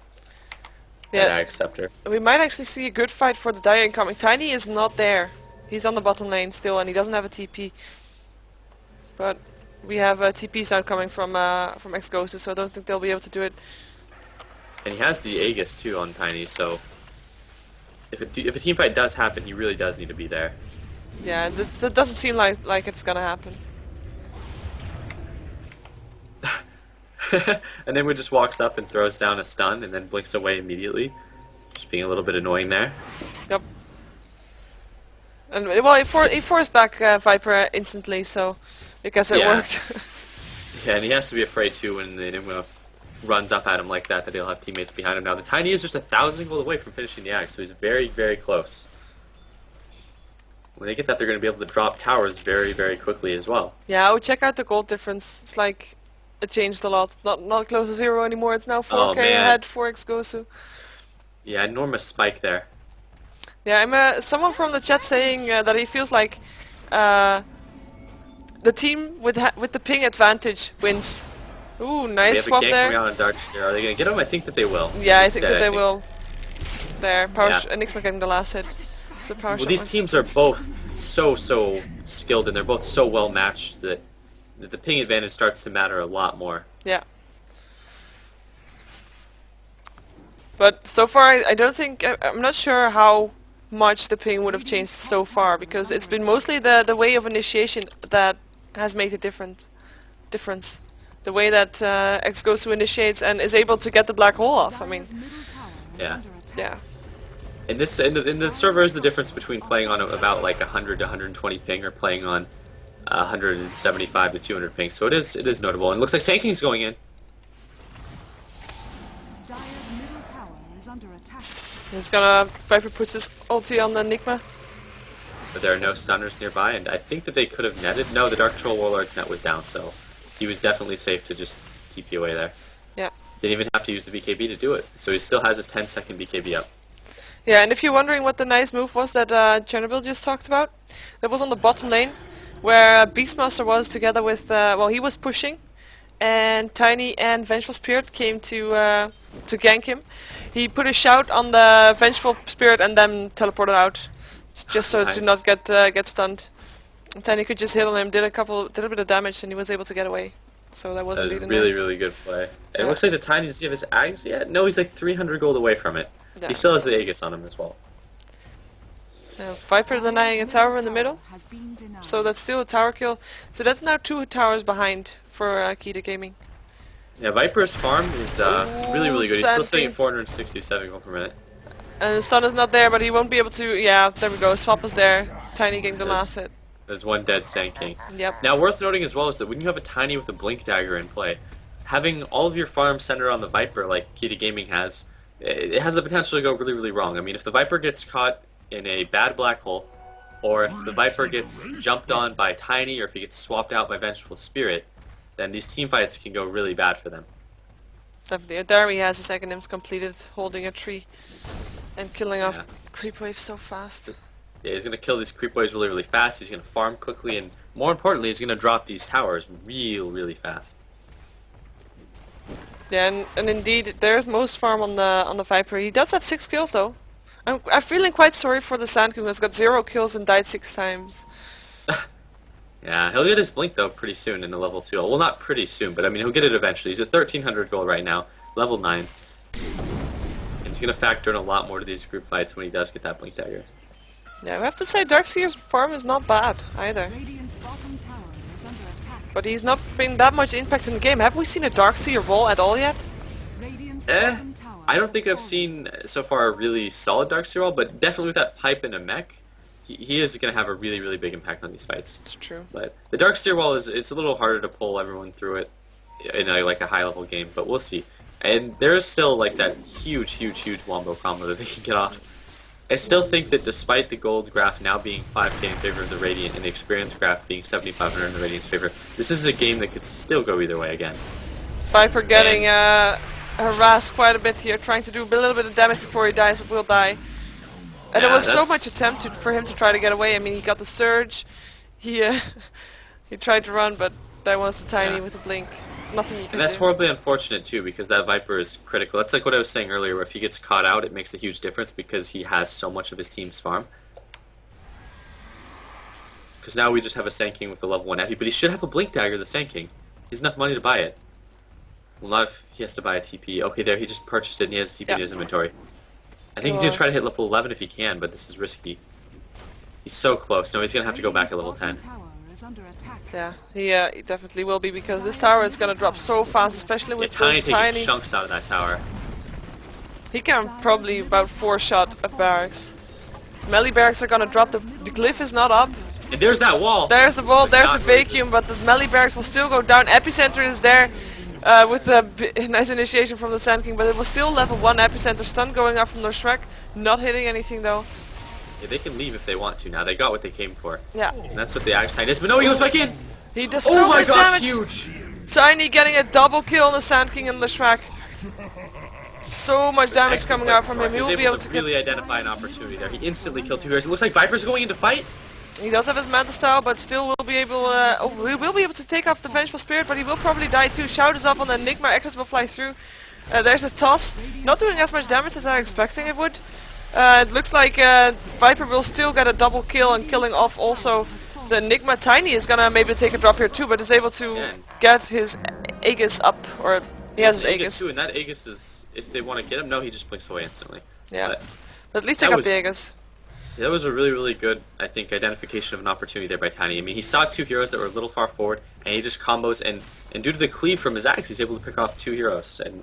Ag Scepter. We might actually see a good fight for the Dire incoming. Tiny is not there. He's on the bottom lane still, and he doesn't have a TP. But we have a TP sound coming from Ex-Gosu, so I don't think they'll be able to do it. And he has the Aegis too on Tiny, so if a team fight does happen, he really does need to be there. Yeah, that doesn't seem like it's gonna happen. And then we just walks up and throws down a stun, and then blinks away immediately, just being a little bit annoying there. Yep. And well, he forced back Viper instantly, so I guess it worked. Yeah, and he has to be afraid too when the Enigma runs up at him like that he'll have teammates behind him. Now the Tiny is just 1,000 gold away from finishing the act, so he's very, very close. When they get that, they're going to be able to drop towers very, very quickly as well. Yeah, I would check out the gold difference. It's like it changed a lot. Not close to 0 anymore. It's now 4k ahead for Ex-Gosu. Yeah, enormous spike there. Yeah, I'm someone from the chat saying that he feels like the team with the ping advantage wins. Ooh, nice swap there. On Darkster. Are they going to get him? I think that they will. Yeah, I think that they will. There, Enigma getting the last hit. Well, these teams are both so skilled, and they're both so well matched that the ping advantage starts to matter a lot more. Yeah. But so far, I don't think I'm not sure how much the ping would have changed so far, because it's been mostly the way of initiation that has made a difference. The way that Ex-Gosu initiates and is able to get the black hole off. I mean, yeah. In the server is the difference between playing on about like 100 to 120 ping or playing on 175 to 200 ping. So it is notable. And it looks like Sand King's going in. He's gonna Viper puts his ulti on the Enigma. But there are no stunners nearby, and I think that they could have netted. No, the Dark Troll Warlord's net was down, so he was definitely safe to just TP away there. Yeah. Didn't even have to use the BKB to do it. So he still has his 10-second BKB up. Yeah, and if you're wondering what the nice move was that Chernobyl just talked about, that was on the bottom lane, where Beastmaster was together with, well, he was pushing, and Tiny and Vengeful Spirit came to gank him. He put a shout on the Vengeful Spirit and then teleported out, just so to not get stunned. And Tiny could just hit on him, did a bit of damage, and he was able to get away. So that was indeed a really, really good play. And it looks like the Tiny, does he have his Ags yet? No, he's like 300 gold away from it. Yeah. He still has the Aegis on him as well. Viper denying a tower in the middle, so that's still a tower kill. So that's now 2 towers behind for Keita Gaming. Yeah, Viper's farm is really, really good. He's still sitting at 467 gold per minute. And the stun is not there, but he won't be able to. Yeah, there we go. Swap is there. Tiny getting the last hit. There's one dead Sand King. Yep. Now, worth noting as well is that when you have a Tiny with a Blink Dagger in play, having all of your farm centered on the Viper like Keita Gaming has, it has the potential to go really, really wrong. I mean, if the Viper gets caught in a bad black hole, or if the Viper gets jumped on by Tiny, or if he gets swapped out by Vengeful Spirit, then these team fights can go really bad for them. Definitely. There he has his second imps completed, holding a tree and killing off creep wave so fast. Yeah, he's going to kill these creep waves really, really fast. He's going to farm quickly, and more importantly, he's going to drop these towers really fast. Yeah, and indeed, there's most farm on the Viper. He does have 6 kills though. I'm feeling quite sorry for the Sand King, who's got 0 kills and died 6 times. Yeah, he'll get his Blink though pretty soon in the level 2. Well, not pretty soon, but I mean he'll get it eventually. He's at 1300 gold right now, level 9. And he's going to factor in a lot more to these group fights when he does get that Blink Dagger. Yeah, we have to say Darkseer's farm is not bad either. But he's not been that much impact in the game. Have we seen a Darkseer roll at all yet? I don't think I've seen so far a really solid Darkseer roll, but definitely with that pipe and a mech, he is going to have a really big impact on these fights. It's true. But the Darkseer wall it's a little harder to pull everyone through it in a high level game, but we'll see. And there is still like that huge wombo combo that they can get off. I still think that despite the gold graph now being 5k in favor of the Radiant and the experience graph being 7,500 in the Radiant's favor, this is a game that could still go either way again. Viper getting harassed quite a bit here, trying to do a little bit of damage before he dies, but will die. And there was so much attempt for him to try to get away. I mean, he got the surge, he tried to run, but there was the Tiny with the blink. Nothing you can do. And that's horribly unfortunate too, because that Viper is critical. That's like what I was saying earlier, where if he gets caught out, it makes a huge difference because he has so much of his team's farm. Because now we just have a Sand King with a level 1 epi, but he should have a Blink Dagger, the Sand King. He has enough money to buy it. Well, not if he has to buy a TP. Okay, there, he just purchased it and he has a TP in his inventory. I think he's going to try to hit level 11 if he can, but this is risky. He's so close. No, he's going to have to go back to level 10. Yeah, he definitely will be, because this tower is going to drop so fast, especially with Tiny the Tiny. taking chunks out of that tower. He can probably about 4-shot a barracks. Melee barracks are going to drop, the glyph is not up. And there's that wall. There's the wall, there's the vacuum, but the melee barracks will still go down. Epicenter is there with a nice initiation from the Sand King, but it was still level 1 epicenter. Stun going up from their Shrek, not hitting anything though. Yeah, they can leave if they want to now. They got what they came for. Yeah. And that's what the Axe Tide is. But no, he goes back in! He does so much damage! Huge! Tiny getting a double kill on the Sand King and the Shrek. So much damage coming out from him. He will be able to really identify an opportunity there. He instantly killed 2 heroes. It looks like Viper's going into fight. He does have his Manta style, but still will be able. We will be able to take off the Vengeful Spirit, but he will probably die too. Shout is off on the Enigma. Echoes will fly through. There's a toss, not doing as much damage as I was expecting it would. It looks like Viper will still get a double kill and killing off also the Enigma. Tiny is gonna maybe take a drop here too, but is able to get his Aegis up, or he has his Aegis too. And that Aegis is, if they want to get him, no, he just blinks away instantly. Yeah, but at least they got the Aegis. That was a really good, I think, identification of an opportunity there by Tiny. I mean, he saw 2 heroes that were a little far forward, and he just combos, and due to the cleave from his axe, he's able to pick off 2 heroes, and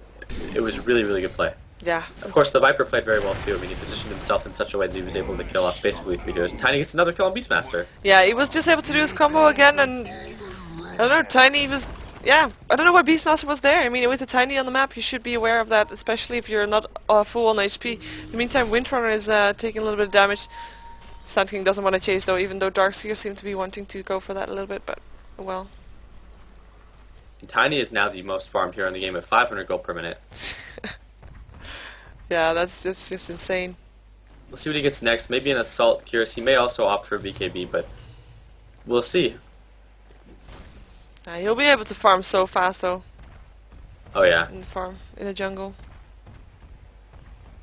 it was a really good play. Yeah. Of course, the Viper played very well too. I mean, he positioned himself in such a way that he was able to kill off basically 3 heroes. And Tiny gets another kill on Beastmaster. Yeah, he was just able to do his combo again, and I don't know, Tiny was... Yeah, I don't know why Beastmaster was there. I mean, with the Tiny on the map, you should be aware of that, especially if you're not full on HP. In the meantime, Windrunner is taking a little bit of damage. Sand King doesn't want to chase though, even though Darkseer seemed to be wanting to go for that a little bit, but well. And Tiny is now the most farmed hero in the game at 500 gold per minute. Yeah, that's just insane. We'll see what he gets next. Maybe an Assault Curious. He may also opt for BKB, but we'll see. He'll be able to farm so fast though. Oh yeah. In the farm, in the jungle.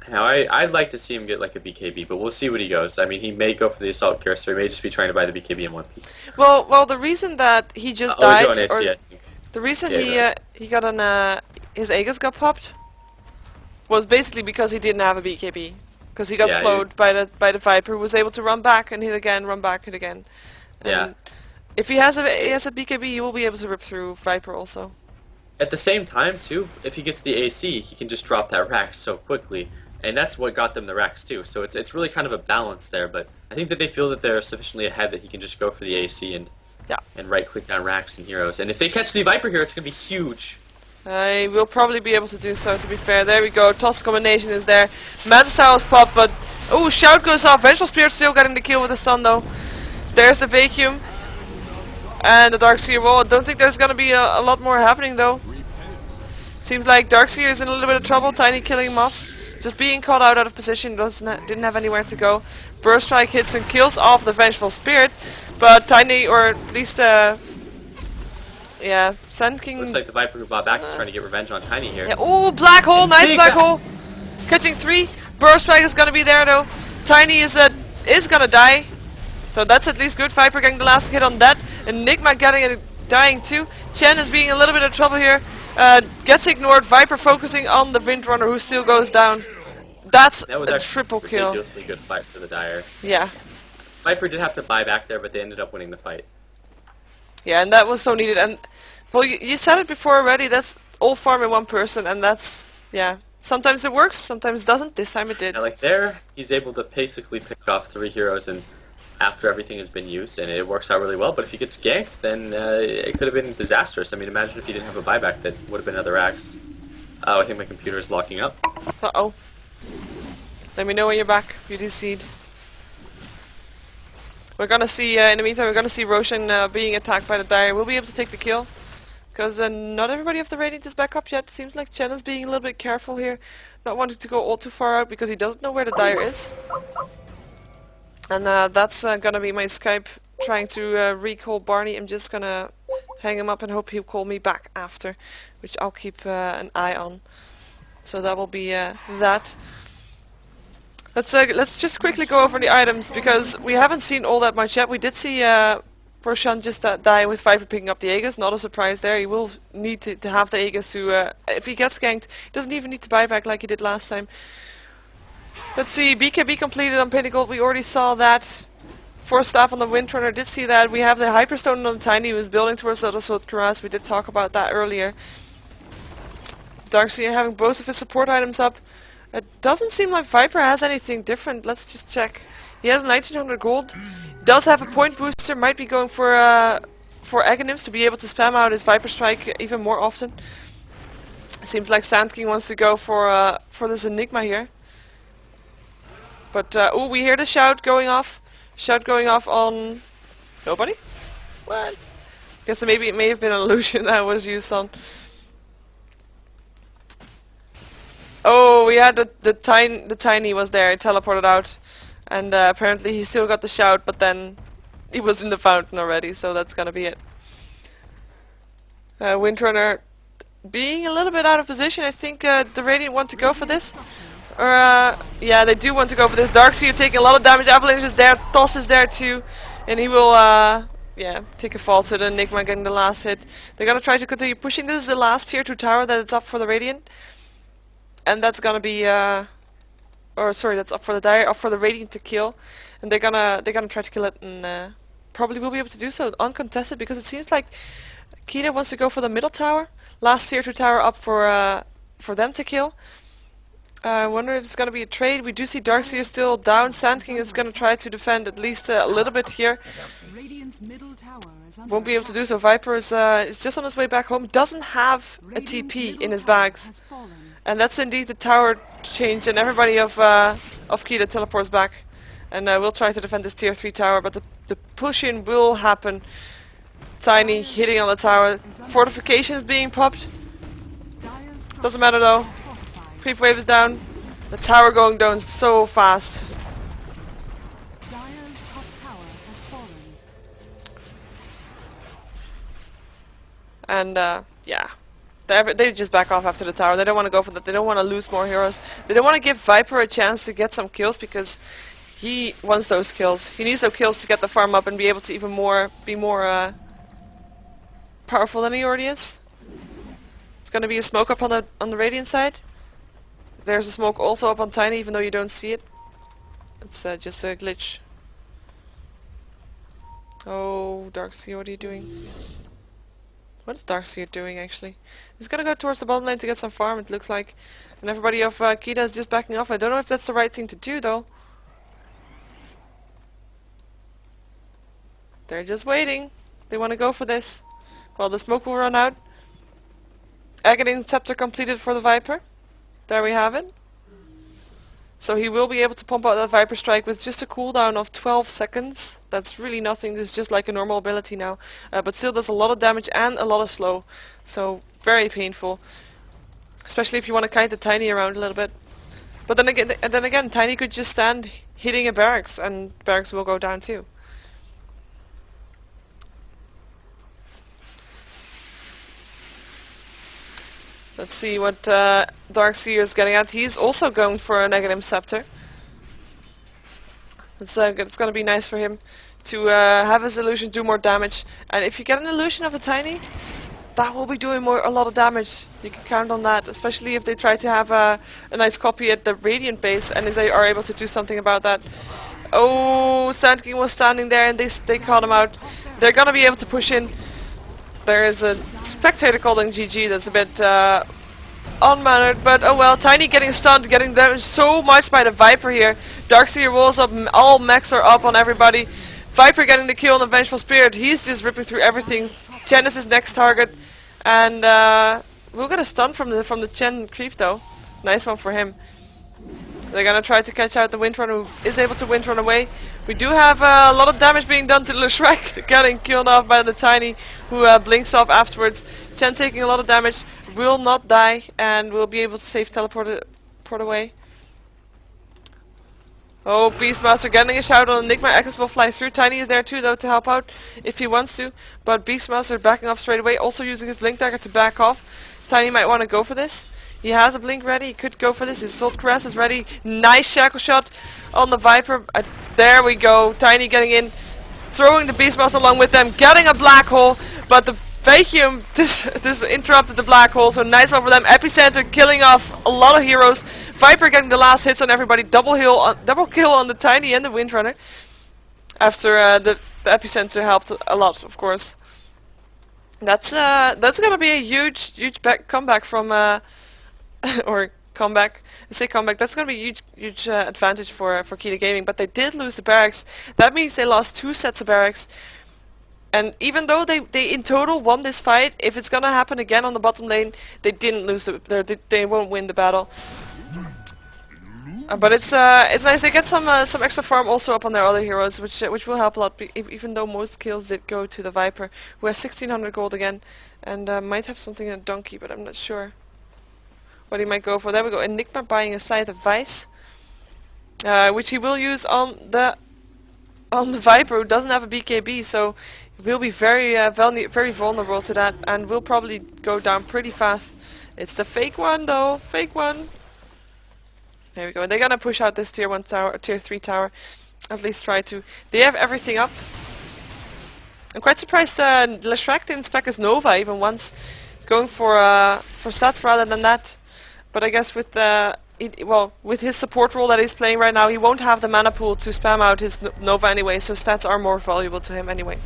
Now I'd like to see him get like a BKB, but we'll see what he goes. I mean, he may go for the Assault Curious, or he may just be trying to buy the BKB in one piece. Well, the reason that he just Oh, he's died, on AC, or I think. the reason Yeah, he got an his Aegis got popped, was basically because he didn't have a BKB, because he got Yeah, slowed by the Viper, who was able to run back and hit again, run back, hit again. Yeah. And if he has a BKB, he will be able to rip through Viper also. At the same time, too, if he gets the AC, he can just drop that Rax so quickly, and that's what got them the Rax too. So it's really kind of a balance there. But I think that they feel that they're sufficiently ahead that he can just go for the AC and right click on Rax and heroes. And if they catch the Viper here, it's gonna be huge. He will probably be able to do so. To be fair, there we go. Toss combination is there. Man's Towers pop, but oh, shout goes off. Vengeful Spirit still getting the kill with the stun though. There's the vacuum. And the Darkseer wall. I don't think there's gonna be a lot more happening though. Seems like Darkseer is in a little bit of trouble. Tiny killing him off. Just being caught out of position. Didn't have anywhere to go. Burst Strike hits and kills off the Vengeful Spirit. But Tiny, or at least yeah, Sand King. Looks like the Viper who bought back is trying to get revenge on Tiny here. Yeah, oh, Black Hole, nice Big Black Hole. Catching 3. Burst Strike is gonna be there though. Tiny is gonna die. So that's at least good. Viper getting the last hit on that. Enigma dying too. Chen is being a little bit of trouble here. Gets ignored. Viper focusing on the Windrunner, who still goes down. That was a triple kill. Ridiculously good fight for the Dire. Yeah. Viper did have to buy back there, but they ended up winning the fight. Yeah, and that was so needed. And well, you said it before already. That's all farm in one person, and that's sometimes it works, sometimes it doesn't. This time it did. Now, like there, he's able to basically pick off 3 heroes and after everything has been used, and it works out really well. But if he gets ganked, then it could have been disastrous. I mean, imagine if he didn't have a buyback, that would have been another axe. Oh, I think my computer is locking up. Uh-oh. Let me know when you're back, Beauty Seed. We're gonna see, in the meantime, we're gonna see Roshan being attacked by the Dire. We'll be able to take the kill. Because not everybody of the Radiant is back up yet. Seems like Chen is being a little bit careful here. Not wanting to go all too far out because he doesn't know where the Dire is. And that's gonna be my Skype trying to recall Barney. I'm just gonna hang him up and hope he'll call me back after. Which I'll keep an eye on. So that will be that. Let's just quickly go over the items because we haven't seen all that much yet. We did see Roshan just die with Viper picking up the Aegis. Not a surprise there. He will need to have the Aegis to, if he gets ganked, he doesn't even need to buy back like he did last time. Let's see, BKB completed on Pinnacle. We already saw that. 4 staff on the Windrunner, did see that. We have the Hyperstone on the Tiny who is building towards Little Sword Kuras. We did talk about that earlier. Darkseer having both of his support items up. It doesn't seem like Viper has anything different. Let's just check. He has 1900 gold. Does have a point booster. Might be going for Aghanims to be able to spam out his Viper Strike even more often. Seems like Sand King wants to go for this Enigma here. But oh, we hear the shout going off. Shout going off on nobody. What? Guess maybe it may have been an illusion that was used on. Oh, we had the tiny was there, teleported out, and apparently he still got the shout, but then he was in the fountain already, so that's gonna be it. Windrunner being a little bit out of position. I think the Radiant want to go for this, or yeah, they do want to go for this. Darkseer taking a lot of damage. Avalanche is there, Toss is there too, and he will yeah, take a fall. So the Enigma getting the last hit. They're gonna try to continue pushing. This is the last tier 2 tower that it's up for the Radiant. And that's gonna be, or sorry, that's up for the Dire, up for the Radiant to kill, and they're gonna try to kill it, and probably will be able to do so uncontested because it seems like Keita wants to go for the middle tower, last tier 2 tower up for them to kill. I wonder if it's gonna be a trade. We do see Darkseer still down. Sand King is gonna try to defend at least a little bit here. Won't be able to do so. Viper is just on his way back home. Doesn't have a TP in his bags. And that's indeed the tower change, and everybody of Keita teleports back. And we'll try to defend this tier 3 tower, but the push-in will happen. Tiny hitting on the tower. Fortifications being popped. Doesn't matter though. Creep wave is down. The tower going down so fast. Dire's top tower has fallen. And yeah, they just back off after the tower. They don't want to go for that. They don't want to lose more heroes. They don't want to give Viper a chance to get some kills because he wants those kills. He needs those kills to get the farm up and be able to be more powerful than he already is. It's going to be a smoke up on the Radiant side. There's a smoke also up on Tiny, even though you don't see it. It's just a glitch. Oh, Darkseer, what are you doing? What is Darkseer doing actually? He's gonna go towards the bottom lane to get some farm, it looks like. And everybody of Keita is just backing off. I don't know if that's the right thing to do though. They're just waiting. They want to go for this. Well, the smoke will run out. Aghanim Scepter completed for the Viper. There we have it. So he will be able to pump out that Viper Strike with just a cooldown of 12 seconds. That's really nothing. This is just like a normal ability now. But still does a lot of damage and a lot of slow. So very painful. Especially if you want to kite the Tiny around a little bit. But then again, Tiny could just stand hitting a barracks and barracks will go down too. Let's see what Darkseer is getting at. He's also going for an Aghanim Scepter. It's going to be nice for him to have his illusion do more damage. And if you get an illusion of a Tiny, that will be doing a lot of damage. You can count on that, especially if they try to have a nice copy at the Radiant base, and if they are able to do something about that. Oh, Sand King was standing there, and they caught him out. They're going to be able to push in. There is a spectator calling GG that's a bit unmannered, but oh well. Tiny getting stunned, getting damaged so much by the Viper here. Darkseer rolls up, all mechs are up on everybody. Viper getting the kill on the Vengeful Spirit. He's just ripping through everything. Chen is his next target, and we'll get a stun from the Chen creep though. Nice one for him. They're gonna try to catch out the Windrunner, who is able to Windrun away. We do have a lot of damage being done to Leshrac, getting killed off by the Tiny, who blinks off afterwards. Chen taking a lot of damage, will not die, and will be able to save teleport away. Oh, Beastmaster getting a shout on Enigma. Axis will fly through. Tiny is there too though to help out if he wants to. But Beastmaster backing off straight away, also using his Blink Dagger to back off. Tiny might want to go for this. He has a blink ready, he could go for this, his Assault Caress is ready. Nice Shackle Shot on the Viper. There we go, Tiny getting in, throwing the Beastmaster along with them, getting a black hole, but the vacuum this interrupted the black hole, so nice one for them. Epicenter killing off a lot of heroes. Viper getting the last hits on everybody, double kill on the Tiny and the Windrunner. After the Epicenter helped a lot, of course. That's gonna be a huge comeback from or comeback. I say comeback. That's going to be a huge advantage for Keita Gaming. But they did lose the barracks. That means they lost 2 sets of barracks. And even though they in total won this fight, if it's going to happen again on the bottom lane, they didn't lose. They won't win the battle. But it's nice. They get some extra farm also up on their other heroes, which will help a lot. Even though most kills did go to the Viper, who has 1600 gold again, and might have something in a donkey, but I'm not sure what he might go for. There we go. Enigma buying a Scythe of Vice, which he will use on the Viper, who doesn't have a BKB, so he will be very vulnerable to that, and will probably go down pretty fast. It's the fake one though, fake one. There we go. They're gonna push out this tier 1 tower, tier 3 tower, at least try to. They have everything up. I'm quite surprised Leshrac didn't spec his Nova even once. He's going for stats rather than that. But I guess with with his support role that he's playing right now, he won't have the mana pool to spam out his Nova anyway, so stats are more valuable to him anyway.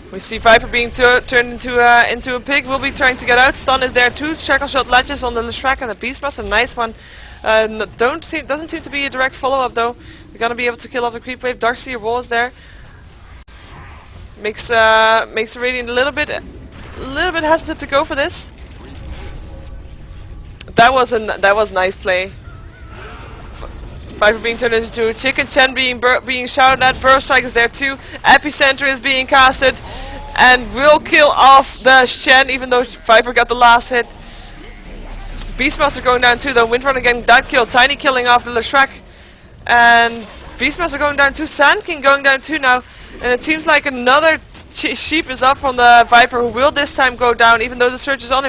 We see Viper being turned into a pig. Will be trying to get out. Stun is there too. Shackle Shot ledges on the Leshrac and the Beastmaster. Nice one. Doesn't seem to be a direct follow-up though. They're gonna be able to kill off the creep wave. Darkseer wall is there. Makes the Radiant a little bit hesitant to go for this. That was nice play. Viper being turned into Chicken Chen being shouted at. Burst Strike is there too. Epicenter is being casted. And will kill off the Shen, even though Viper got the last hit. Beastmaster going down too, though. Windrunner getting that kill. Tiny killing off the Leshrac. And Beastmaster going down too. Sand King going down too now. And it seems like another sheep is up on the Viper, who will this time go down, even though the Surge is on.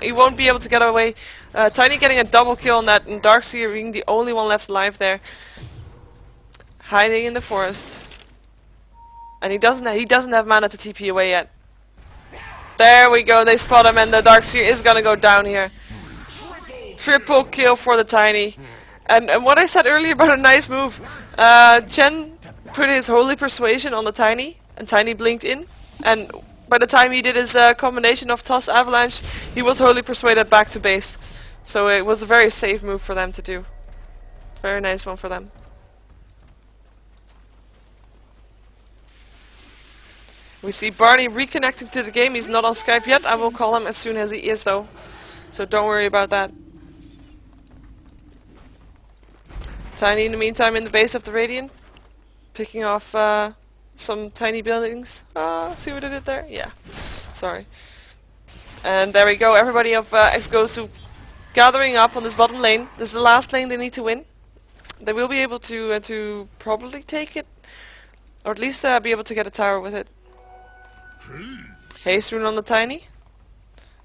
He won't be able to get away. Tiny getting a double kill on that, and Darkseer being the only one left alive there. Hiding in the forest. And he doesn't have mana to TP away yet. There we go, they spot him, and the Darkseer is gonna go down here. Triple kill for the Tiny. And what I said earlier about a nice move, Chen put his Holy Persuasion on the Tiny, and Tiny blinked in. And by the time he did his combination of Toss Avalanche, he was Holy Persuaded back to base. So it was a very safe move for them to do. Very nice one for them. We see Barney reconnecting to the game. He's not on Skype yet. I will call him as soon as he is, though. So don't worry about that. Tiny, in the meantime, in the base of the Radiant. Picking off some tiny buildings. See what I did there? Yeah. Sorry. And there we go. Everybody of Ex-Gosu gathering up on this bottom lane. This is the last lane they need to win. They will be able to probably take it. Or at least be able to get a tower with it. Haste rune on the Tiny.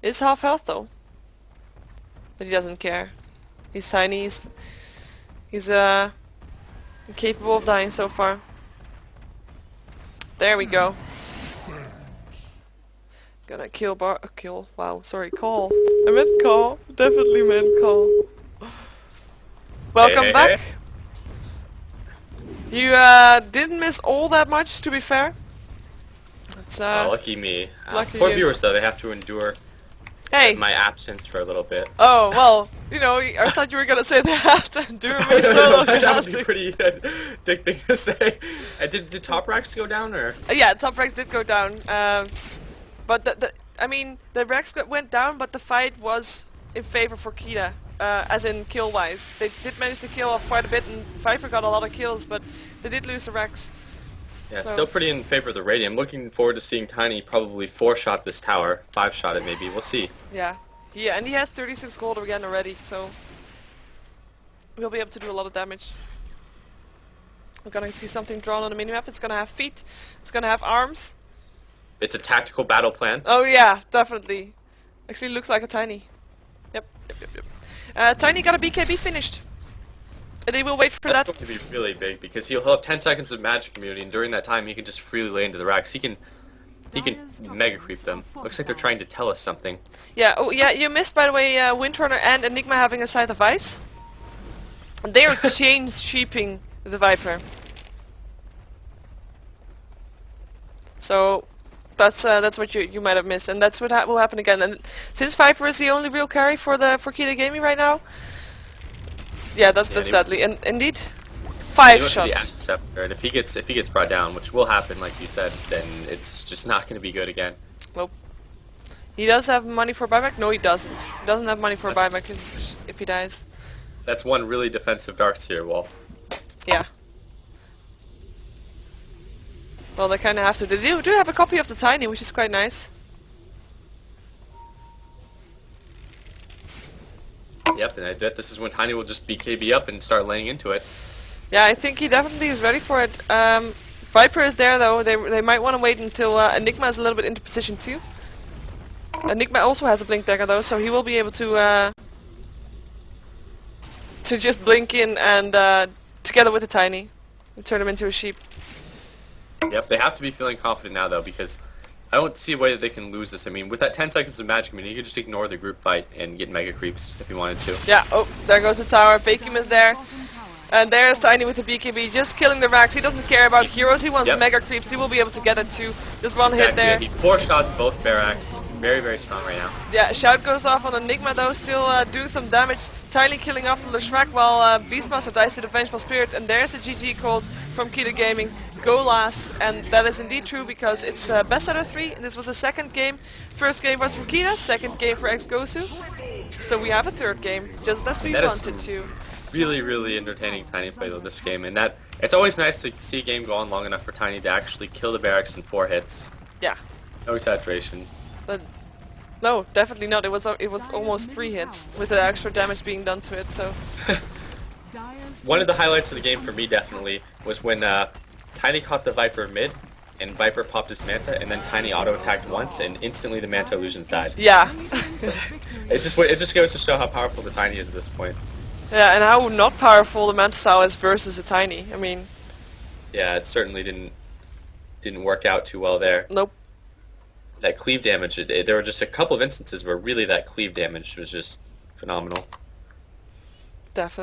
It's half health though. But he doesn't care. He's tiny, he's incapable of dying so far. There we go. Gonna wow, sorry, call. I meant call. Definitely meant call. Welcome back. Hey. You didn't miss all that much, to be fair. Lucky me. Lucky Poor you. viewers, though, they have to endure my absence for a little bit. Oh, well, you know, I thought you were going to say they have to endure me solo. That would be pretty dick thing to say. Did the top racks go down, or? Yeah, top racks did go down. But the racks went down, but the fight was in favor for Keita, as in kill-wise. They did manage to kill off quite a bit, and Viper got a lot of kills, but they did lose the racks. Yeah, so. Still pretty in favor of the Radiant. I'm looking forward to seeing Tiny probably 4-shot this tower, 5-shot it maybe. We'll see. Yeah, and he has 36 gold again already, so we'll be able to do a lot of damage. We're gonna see something drawn on the minimap. It's gonna have feet. It's gonna have arms. It's a tactical battle plan. Oh yeah, definitely. Actually, looks like a Tiny. Yep. Tiny got a BKB finished. And they will wait for that. That's going to be really big because he'll have 10 seconds of magic immunity, and during that time he can just freely lay into the racks. He can mega creep them. Looks like they're trying to tell us something. Yeah. Oh yeah. You missed, by the way, Windrunner and Enigma having a Scythe of Ice. They are chain sheeping the Viper. So that's what you might have missed, and that's what will happen again. And since Viper is the only real carry for Keita Gaming right now. Yeah, that's deadly. And indeed, 5 shots. And if he gets brought down, which will happen, like you said, then it's just not going to be good again. Nope. He does have money for buyback? No, he doesn't. He doesn't have money for buyback if he dies. That's one really defensive Darkseer wall. Yeah. Well, they kind of have to. They do have a copy of the Tiny, which is quite nice. Yep, and I bet this is when Tiny will just BKB up and start laying into it. Yeah, I think he definitely is ready for it. Viper is there though. They might want to wait until Enigma is a little bit into position too. Enigma also has a blink dagger though, so he will be able to just blink in and together with the Tiny, and turn him into a sheep. Yep, they have to be feeling confident now though, because I don't see a way that they can lose this. I mean, with that 10 seconds of magic, I mean, you could just ignore the group fight and get mega creeps if you wanted to. Yeah, oh, there goes the tower. Vacuum is there. And there's Tiny with the BKB, just killing the racks. He doesn't care about heroes, he wants mega creeps. He will be able to get it too. Just one hit there. He 4-shots both barracks. Very, very strong right now. Yeah, shout goes off on Enigma though, still doing some damage. Tiny killing off the Leshrac while Beastmaster dies to the Vengeful Spirit. And there's a GG called from Keita Gaming. Go last, and that is indeed true because it's best out of 3. This was the second game. First game was for Keita, second game for Ex-Gosu. So we have a third game, just as we wanted to. Really, really entertaining Tiny play though this game, and that it's always nice to see a game go on long enough for Tiny to actually kill the barracks in 4 hits. Yeah. No exaggeration. But no, definitely not. It was almost 3 hits with the extra damage being done to it. So One of the highlights of the game for me definitely was when Tiny caught the Viper mid, and Viper popped his Manta, and then Tiny auto-attacked once, and instantly the Manta illusions died. yeah. It just goes to show how powerful the Tiny is at this point. Yeah, and how not powerful the Manta style is versus a Tiny. I mean, Yeah, it certainly didn't work out too well there. nope. That cleave damage, there were just a couple of instances where really that cleave damage was just phenomenal. Definitely.